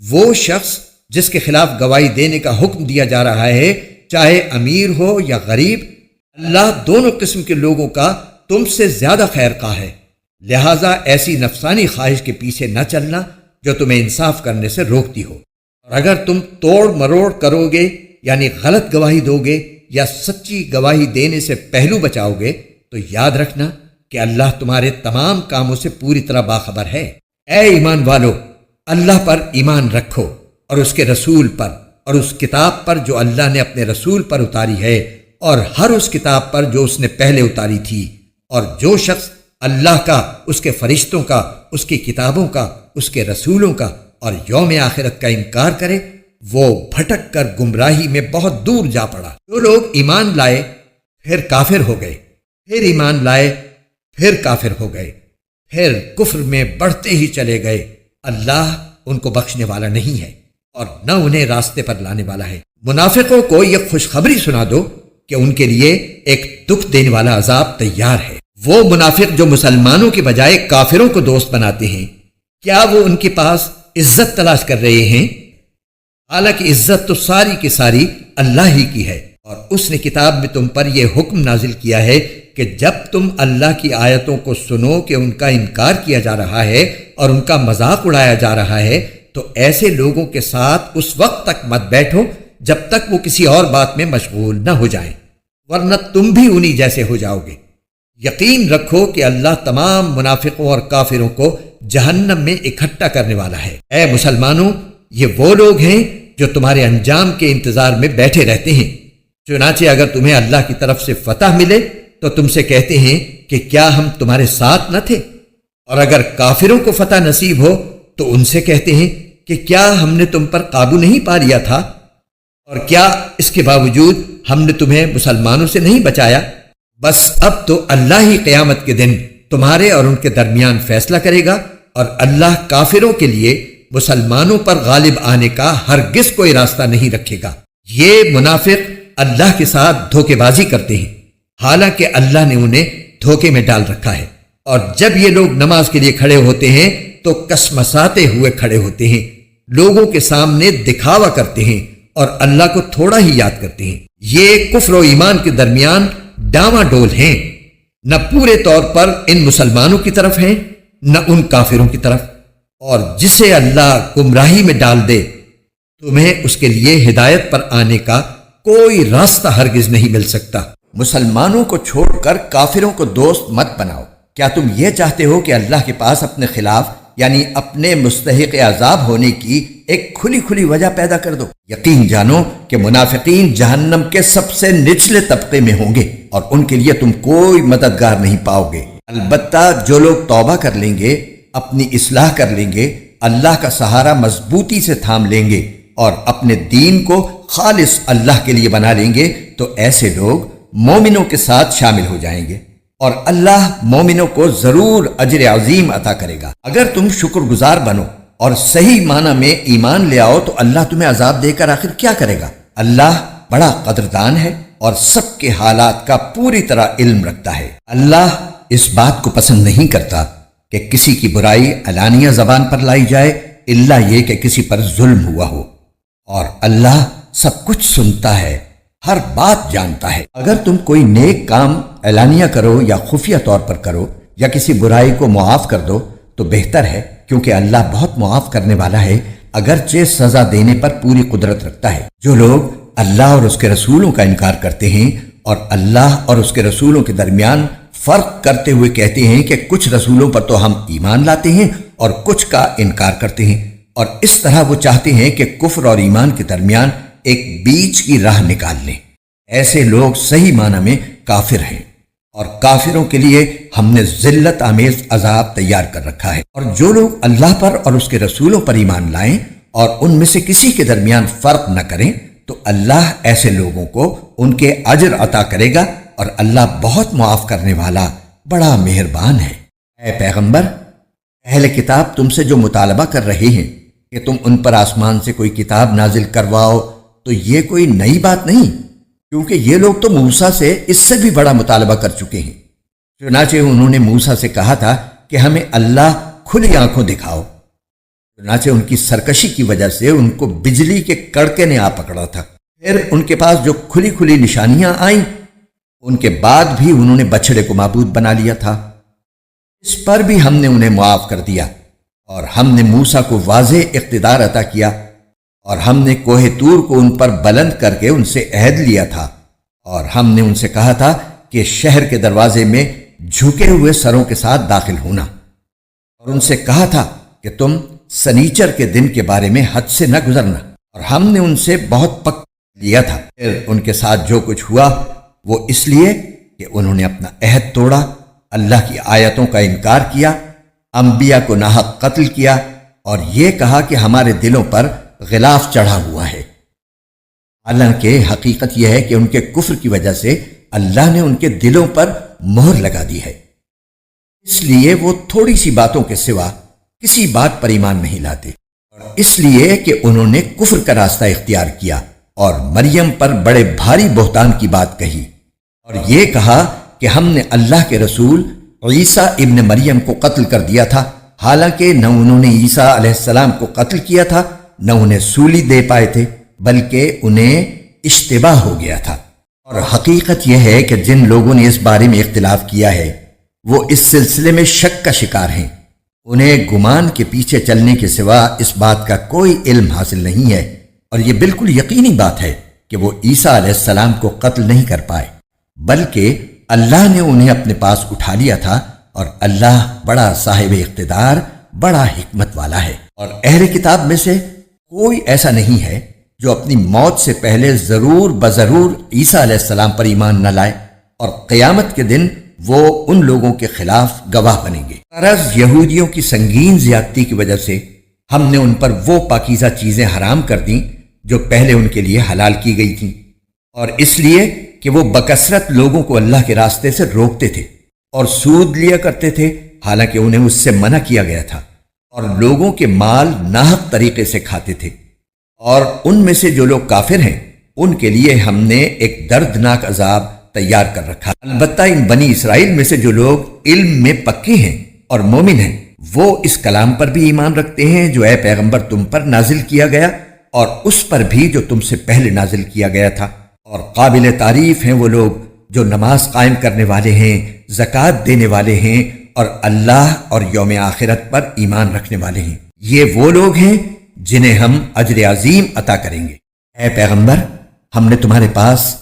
وہ شخص جس کے خلاف گواہی دینے کا حکم دیا جا رہا ہے، چاہے امیر ہو یا غریب، اللہ دونوں قسم کے لوگوں کا تم سے زیادہ خیر خواہ ہے۔ لہٰذا ایسی نفسانی خواہش کے پیچھے نہ چلنا جو تمہیں انصاف کرنے سے روکتی ہو، اور اگر تم توڑ مروڑ کرو گے یعنی غلط گواہی دو گے یا سچی گواہی دینے سے پہلو بچاؤ گے تو یاد رکھنا کہ اللہ تمہارے تمام کاموں سے پوری طرح باخبر ہے۔ اے ایمان والو، اللہ پر ایمان رکھو اور اس کے رسول پر اور اس کتاب پر جو اللہ نے اپنے رسول پر اتاری ہے اور ہر اس کتاب پر جو اس نے پہلے اتاری تھی، اور جو شخص اللہ کا، اس کے فرشتوں کا، اس کی کتابوں کا، اس کے رسولوں کا اور یوم آخرت کا انکار کرے وہ بھٹک کر گمراہی میں بہت دور جا پڑا۔ جو لوگ ایمان لائے پھر کافر ہو گئے، پھر ایمان لائے پھر کافر ہو گئے، پھر کفر میں بڑھتے ہی چلے گئے، اللہ ان کو بخشنے والا نہیں ہے اور نہ انہیں راستے پر لانے والا ہے۔ منافقوں کو یہ خوشخبری سنا دو کہ ان کے لیے ایک دکھ دینے والا عذاب تیار ہے۔ وہ منافق جو مسلمانوں کے بجائے کافروں کو دوست بناتے ہیں، کیا وہ ان کے پاس عزت تلاش کر رہے ہیں؟ حالانکہ عزت تو ساری کی ساری اللہ ہی کی ہے، اور اس نے کتاب میں تم پر یہ حکم نازل کیا ہے کہ جب تم اللہ کی آیتوں کو سنو کہ ان کا انکار کیا جا رہا ہے اور ان کا مذاق اڑایا جا رہا ہے تو ایسے لوگوں کے ساتھ اس وقت تک مت بیٹھو جب تک وہ کسی اور بات میں مشغول نہ ہو جائیں، ورنہ تم بھی انہی جیسے ہو جاؤ گے۔ یقین رکھو کہ اللہ تمام منافقوں اور کافروں کو جہنم میں اکٹھا کرنے والا ہے۔ اے مسلمانوں، یہ وہ لوگ ہیں جو تمہارے انجام کے انتظار میں بیٹھے رہتے ہیں، چنانچہ اگر تمہیں اللہ کی طرف سے فتح ملے تو تم سے کہتے ہیں کہ کیا ہم تمہارے ساتھ نہ تھے، اور اگر کافروں کو فتح نصیب ہو تو ان سے کہتے ہیں کہ کیا ہم نے تم پر قابو نہیں پا لیا تھا، اور کیا اس کے باوجود ہم نے تمہیں مسلمانوں سے نہیں بچایا؟ بس اب تو اللہ ہی قیامت کے دن تمہارے اور ان کے درمیان فیصلہ کرے گا، اور اللہ کافروں کے لیے مسلمانوں پر غالب آنے کا ہرگز کوئی راستہ نہیں رکھے گا۔ یہ منافق اللہ کے ساتھ دھوکے بازی کرتے ہیں، حالانکہ اللہ نے انہیں دھوکے میں ڈال رکھا ہے، اور جب یہ لوگ نماز کے لیے کھڑے ہوتے ہیں تو کسمساتے ہوئے کھڑے ہوتے ہیں، لوگوں کے سامنے دکھاوا کرتے ہیں اور اللہ کو تھوڑا ہی یاد کرتے ہیں۔ یہ کفر و ایمان کے درمیان ڈاواں ڈول ہیں، نہ پورے طور پر ان مسلمانوں کی طرف ہیں نہ ان کافروں کی طرف، اور جسے اللہ گمراہی میں ڈال دے تمہیں اس کے لیے ہدایت پر آنے کا کوئی راستہ ہرگز نہیں مل سکتا۔ مسلمانوں کو چھوڑ کر کافروں کو دوست مت بناؤ۔ کیا تم یہ چاہتے ہو کہ اللہ کے پاس اپنے خلاف یعنی اپنے مستحق عذاب ہونے کی ایک کھلی کھلی وجہ پیدا کر دو؟ یقین جانو کہ منافقین جہنم کے سب سے نچلے طبقے میں ہوں گے اور ان کے لیے تم کوئی مددگار نہیں پاؤ گے۔ البتہ جو لوگ توبہ کر لیں گے، اپنی اصلاح کر لیں گے، اللہ کا سہارا مضبوطی سے تھام لیں گے اور اپنے دین کو خالص اللہ کے لیے بنا لیں گے تو ایسے لوگ مومنوں کے ساتھ شامل ہو جائیں گے، اور اللہ مومنوں کو ضرور اجر عظیم عطا کرے گا۔ اگر تم شکر گزار بنو اور صحیح معنی میں ایمان لے آؤ تو اللہ تمہیں عذاب دے کر آخر کیا کرے گا؟ اللہ بڑا قدردان ہے اور سب کے حالات کا پوری طرح علم رکھتا ہے۔ اللہ اس بات کو پسند نہیں کرتا کہ کسی کی برائی علانیہ زبان پر لائی جائے الا یہ کہ کسی پر ظلم ہوا ہو، اور اللہ سب کچھ سنتا ہے، ہر بات جانتا ہے۔ اگر تم کوئی نیک کام اعلانیہ کرو یا خفیہ طور پر کرو یا کسی برائی کو معاف کر دو تو بہتر ہے، کیونکہ اللہ بہت معاف کرنے والا ہے، اگرچہ سزا دینے پر پوری قدرت رکھتا ہے۔ جو لوگ اللہ اور اس کے رسولوں کا انکار کرتے ہیں اور اللہ اور اس کے رسولوں کے درمیان فرق کرتے ہوئے کہتے ہیں کہ کچھ رسولوں پر تو ہم ایمان لاتے ہیں اور کچھ کا انکار کرتے ہیں، اور اس طرح وہ چاہتے ہیں کہ کفر اور ایمان کے درمیان ایک بیچ کی راہ نکال لیں، ایسے لوگ صحیح معنی میں کافر ہیں، اور کافروں کے لیے ہم نے ذلت آمیز عذاب تیار کر رکھا ہے۔ اور جو لوگ اللہ پر اور اس کے رسولوں پر ایمان لائیں اور ان میں سے کسی کے درمیان فرق نہ کریں تو اللہ ایسے لوگوں کو ان کے اجر عطا کرے گا، اور اللہ بہت معاف کرنے والا بڑا مہربان ہے۔ اے پیغمبر، اہل کتاب تم سے جو مطالبہ کر رہے ہیں کہ تم ان پر آسمان سے کوئی کتاب نازل کرواؤ، تو یہ کوئی نئی بات نہیں، کیونکہ یہ لوگ تو موسیٰ سے اس سے بھی بڑا مطالبہ کر چکے ہیں۔ چنانچہ انہوں نے موسیٰ سے کہا تھا کہ ہمیں اللہ کھلی آنکھوں دکھاؤ، چنانچہ ان کی سرکشی کی وجہ سے ان کو بجلی کے کڑکے نے آ پکڑا تھا۔ پھر ان کے پاس جو کھلی کھلی نشانیاں آئیں، ان کے بعد بھی انہوں نے بچھڑے کو معبود بنا لیا تھا۔ اس پر بھی ہم نے انہیں معاف کر دیا، اور ہم نے موسیٰ کو واضح اقتدار عطا کیا، اور ہم نے کوہ طور کو ان پر بلند کر کے ان سے عہد لیا تھا، اور ہم نے ان سے کہا تھا کہ شہر کے دروازے میں جھکے ہوئے سروں کے ساتھ داخل ہونا، اور ان سے کہا تھا کہ تم سنیچر کے دن کے بارے میں حد سے نہ گزرنا، اور ہم نے ان سے بہت پک لیا تھا۔ پھر ان کے ساتھ جو کچھ ہوا وہ اس لیے کہ انہوں نے اپنا عہد توڑا، اللہ کی آیتوں کا انکار کیا، انبیاء کو ناحق قتل کیا، اور یہ کہا کہ ہمارے دلوں پر غلاف چڑھا ہوا ہے۔ حالانکہ حقیقت یہ ہے کہ ان کے کفر کی وجہ سے اللہ نے ان کے دلوں پر مہر لگا دی ہے، اس لیے وہ تھوڑی سی باتوں کے سوا کسی بات پر ایمان نہیں لاتے، اور اس لیے کہ انہوں نے کفر کا راستہ اختیار کیا اور مریم پر بڑے بھاری بہتان کی بات کہی، اور یہ کہا کہ ہم نے اللہ کے رسول عیسیٰ ابن مریم کو قتل کر دیا تھا، حالانکہ نہ انہوں نے عیسیٰ علیہ السلام کو قتل کیا تھا، نہ انہیں سولی دے پائے تھے، بلکہ انہیں اشتباہ ہو گیا تھا۔ اور حقیقت یہ ہے کہ جن لوگوں نے اس بارے میں اختلاف کیا ہے وہ اس سلسلے میں شک کا شکار ہیں، انہیں گمان کے پیچھے چلنے کے سوا اس بات کا کوئی علم حاصل نہیں ہے، اور یہ بالکل یقینی بات ہے کہ وہ عیسیٰ علیہ السلام کو قتل نہیں کر پائے، بلکہ اللہ نے انہیں اپنے پاس اٹھا لیا تھا، اور اللہ بڑا صاحب اقتدار، بڑا حکمت والا ہے۔ اور اہل کتاب میں سے کوئی ایسا نہیں ہے جو اپنی موت سے پہلے ضرور بضرور عیسیٰ علیہ السلام پر ایمان نہ لائے، اور قیامت کے دن وہ ان لوگوں کے خلاف گواہ بنیں گے۔ غرض یہودیوں کی سنگین زیادتی کی وجہ سے ہم نے ان پر وہ پاکیزہ چیزیں حرام کر دیں جو پہلے ان کے لیے حلال کی گئی تھیں، اور اس لیے کہ وہ بکثرت لوگوں کو اللہ کے راستے سے روکتے تھے اور سود لیا کرتے تھے، حالانکہ انہیں اس سے منع کیا گیا تھا، اور لوگوں کے مال ناحق طریقے سے کھاتے تھے۔ اور ان میں سے جو لوگ کافر ہیں ان کے لیے ہم نے ایک دردناک عذاب تیار کر رکھا۔ البتہ ان بنی اسرائیل میں سے جو لوگ علم میں پکے ہیں اور مومن ہیں، وہ اس کلام پر بھی ایمان رکھتے ہیں جو اے پیغمبر تم پر نازل کیا گیا، اور اس پر بھی جو تم سے پہلے نازل کیا گیا تھا، اور قابل تعریف ہیں وہ لوگ جو نماز قائم کرنے والے ہیں، زکوٰۃ دینے والے ہیں، اور اللہ اور یوم آخرت پر ایمان رکھنے والے ہیں۔ یہ وہ لوگ ہیں جنہیں ہم اجر عظیم عطا کریں گے۔ اے پیغمبر، ہم نے تمہارے پاس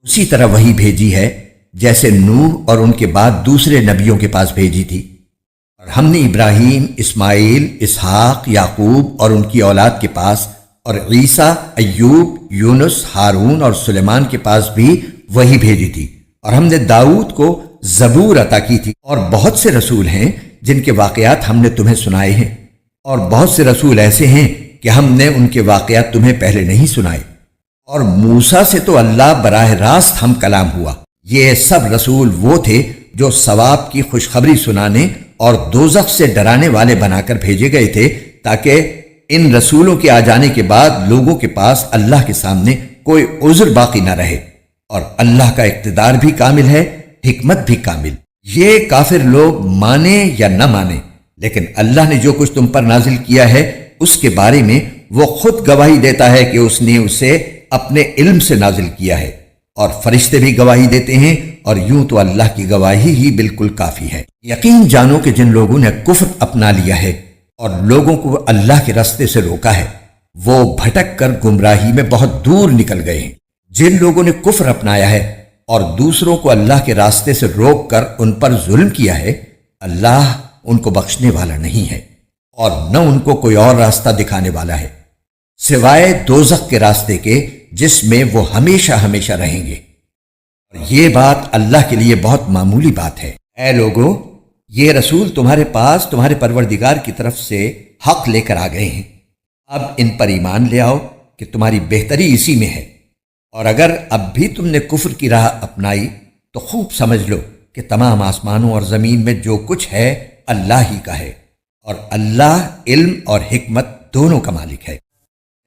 اسی طرح وحی بھیجی ہے جیسے نوح اور ان کے بعد دوسرے نبیوں کے پاس بھیجی تھی، اور ہم نے ابراہیم، اسماعیل، اسحاق، یعقوب اور ان کی اولاد کے پاس، اور عیسیٰ، ایوب، یونس، ہارون اور سلیمان کے پاس بھی وحی بھیجی تھی، اور ہم نے داؤد کو زبور عطا کی تھی۔ اور بہت سے رسول ہیں جن کے واقعات ہم نے تمہیں سنائے ہیں، اور بہت سے رسول ایسے ہیں کہ ہم نے ان کے واقعات تمہیں پہلے نہیں سنائے، اور موسیٰ سے تو اللہ براہ راست ہم کلام ہوا۔ یہ سب رسول وہ تھے جو ثواب کی خوشخبری سنانے اور دوزخ سے ڈرانے والے بنا کر بھیجے گئے تھے، تاکہ ان رسولوں کے آ جانے کے بعد لوگوں کے پاس اللہ کے سامنے کوئی عذر باقی نہ رہے، اور اللہ کا اقتدار بھی کامل ہے، حکمت بھی کامل۔ یہ کافر لوگ مانے یا نہ مانے، لیکن اللہ نے جو کچھ تم پر نازل کیا ہے اس کے بارے میں وہ خود گواہی دیتا ہے کہ اس نے اسے اپنے علم سے نازل کیا ہے، اور فرشتے بھی گواہی دیتے ہیں، اور یوں تو اللہ کی گواہی ہی بالکل کافی ہے۔ یقین جانو کہ جن لوگوں نے کفر اپنا لیا ہے اور لوگوں کو اللہ کے راستے سے روکا ہے، وہ بھٹک کر گمراہی میں بہت دور نکل گئے ہیں۔ جن لوگوں نے کفر اپنایا ہے اور دوسروں کو اللہ کے راستے سے روک کر ان پر ظلم کیا ہے، اللہ ان کو بخشنے والا نہیں ہے اور نہ ان کو کوئی اور راستہ دکھانے والا ہے سوائے دوزخ کے راستے کے، جس میں وہ ہمیشہ ہمیشہ رہیں گے۔ اور یہ بات اللہ کے لیے بہت معمولی بات ہے۔ اے لوگو، یہ رسول تمہارے پاس تمہارے پروردگار کی طرف سے حق لے کر آ گئے ہیں، اب ان پر ایمان لے آؤ کہ تمہاری بہتری اسی میں ہے۔ اور اگر اب بھی تم نے کفر کی راہ اپنائی تو خوب سمجھ لو کہ تمام آسمانوں اور زمین میں جو کچھ ہے اللہ ہی کا ہے، اور اللہ علم اور حکمت دونوں کا مالک ہے۔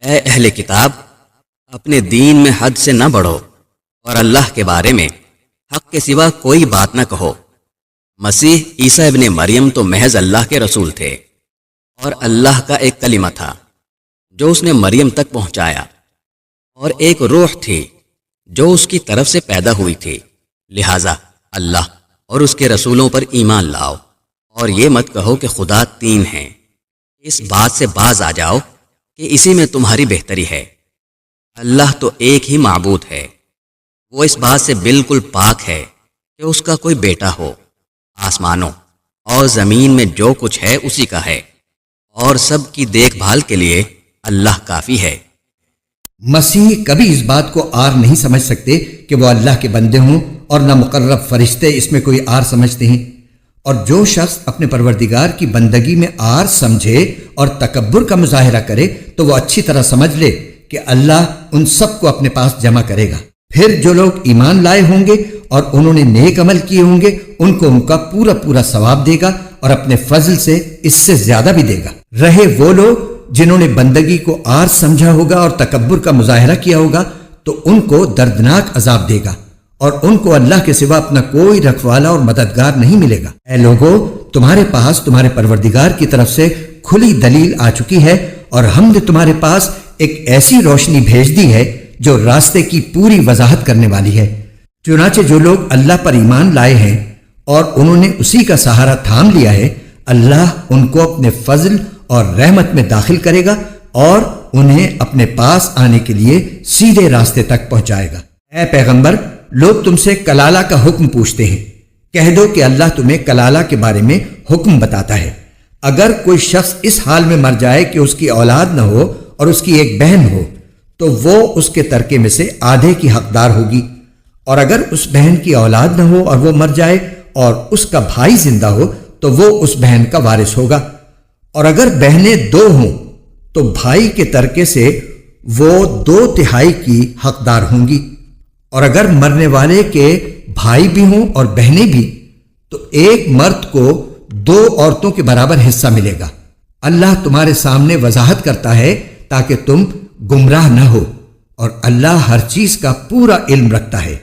اے اہل کتاب، اپنے دین میں حد سے نہ بڑھو اور اللہ کے بارے میں حق کے سوا کوئی بات نہ کہو۔ مسیح عیسیٰ ابن مریم تو محض اللہ کے رسول تھے اور اللہ کا ایک کلمہ تھا جو اس نے مریم تک پہنچایا، اور ایک روح تھی جو اس کی طرف سے پیدا ہوئی تھی۔ لہٰذا اللہ اور اس کے رسولوں پر ایمان لاؤ، اور یہ مت کہو کہ خدا تین ہیں۔ اس بات سے باز آ جاؤ کہ اسی میں تمہاری بہتری ہے۔ اللہ تو ایک ہی معبود ہے، وہ اس بات سے بالکل پاک ہے کہ اس کا کوئی بیٹا ہو۔ آسمانوں اور زمین میں جو کچھ ہے اسی کا ہے، اور سب کی دیکھ بھال کے لیے اللہ کافی ہے۔ مسیح کبھی اس بات کو آر نہیں سمجھ سکتے کہ وہ اللہ کے بندے ہوں، اور نہ مقرب فرشتے اس میں کوئی آر سمجھتے ہیں۔ اور جو شخص اپنے پروردگار کی بندگی میں آر سمجھے اور تکبر کا مظاہرہ کرے تو وہ اچھی طرح سمجھ لے کہ اللہ ان سب کو اپنے پاس جمع کرے گا۔ پھر جو لوگ ایمان لائے ہوں گے اور انہوں نے نیک عمل کیے ہوں گے، ان کو ان کا پورا پورا ثواب دے گا، اور اپنے فضل سے اس سے زیادہ بھی دے گا۔ رہے وہ لوگ جنہوں نے بندگی کو آر سمجھا ہوگا اور تکبر کا مظاہرہ کیا ہوگا، تو ان کو دردناک عذاب دے گا، اور ان کو اللہ کے سوا اپنا کوئی رکھوالا اور مددگار نہیں ملے گا۔ اے لوگو، تمہارے پاس تمہارے پروردگار کی طرف سے کھلی دلیل آ چکی ہے، اور ہم نے تمہارے پاس ایک ایسی روشنی بھیج دی ہے جو راستے کی پوری وضاحت کرنے والی ہے۔ چنانچہ جو لوگ اللہ پر ایمان لائے ہیں اور انہوں نے اسی کا سہارا تھام لیا ہے، اللہ ان کو اپنے فضل اور رحمت میں داخل کرے گا اور انہیں اپنے پاس آنے کے لیے سیدھے راستے تک پہنچائے گا۔ اے پیغمبر، لوگ تم سے کلالہ کا حکم پوچھتے ہیں، کہہ دو کہ اللہ تمہیں کلالہ کے بارے میں حکم بتاتا ہے۔ اگر کوئی شخص اس حال میں مر جائے کہ اس کی اولاد نہ ہو اور اس کی ایک بہن ہو، تو وہ اس کے ترکے میں سے آدھے کی حقدار ہوگی، اور اگر اس بہن کی اولاد نہ ہو اور وہ مر جائے اور اس کا بھائی زندہ ہو تو وہ اس بہن کا وارث ہوگا، اور اگر بہنیں دو ہوں تو بھائی کے ترکے سے وہ 2/3 کی حقدار ہوں گی، اور اگر مرنے والے کے بھائی بھی ہوں اور بہنیں بھی تو ایک مرد کو 2 عورتوں کے برابر حصہ ملے گا۔ اللہ تمہارے سامنے وضاحت کرتا ہے تاکہ تم گمراہ نہ ہو، اور اللہ ہر چیز کا پورا علم رکھتا ہے۔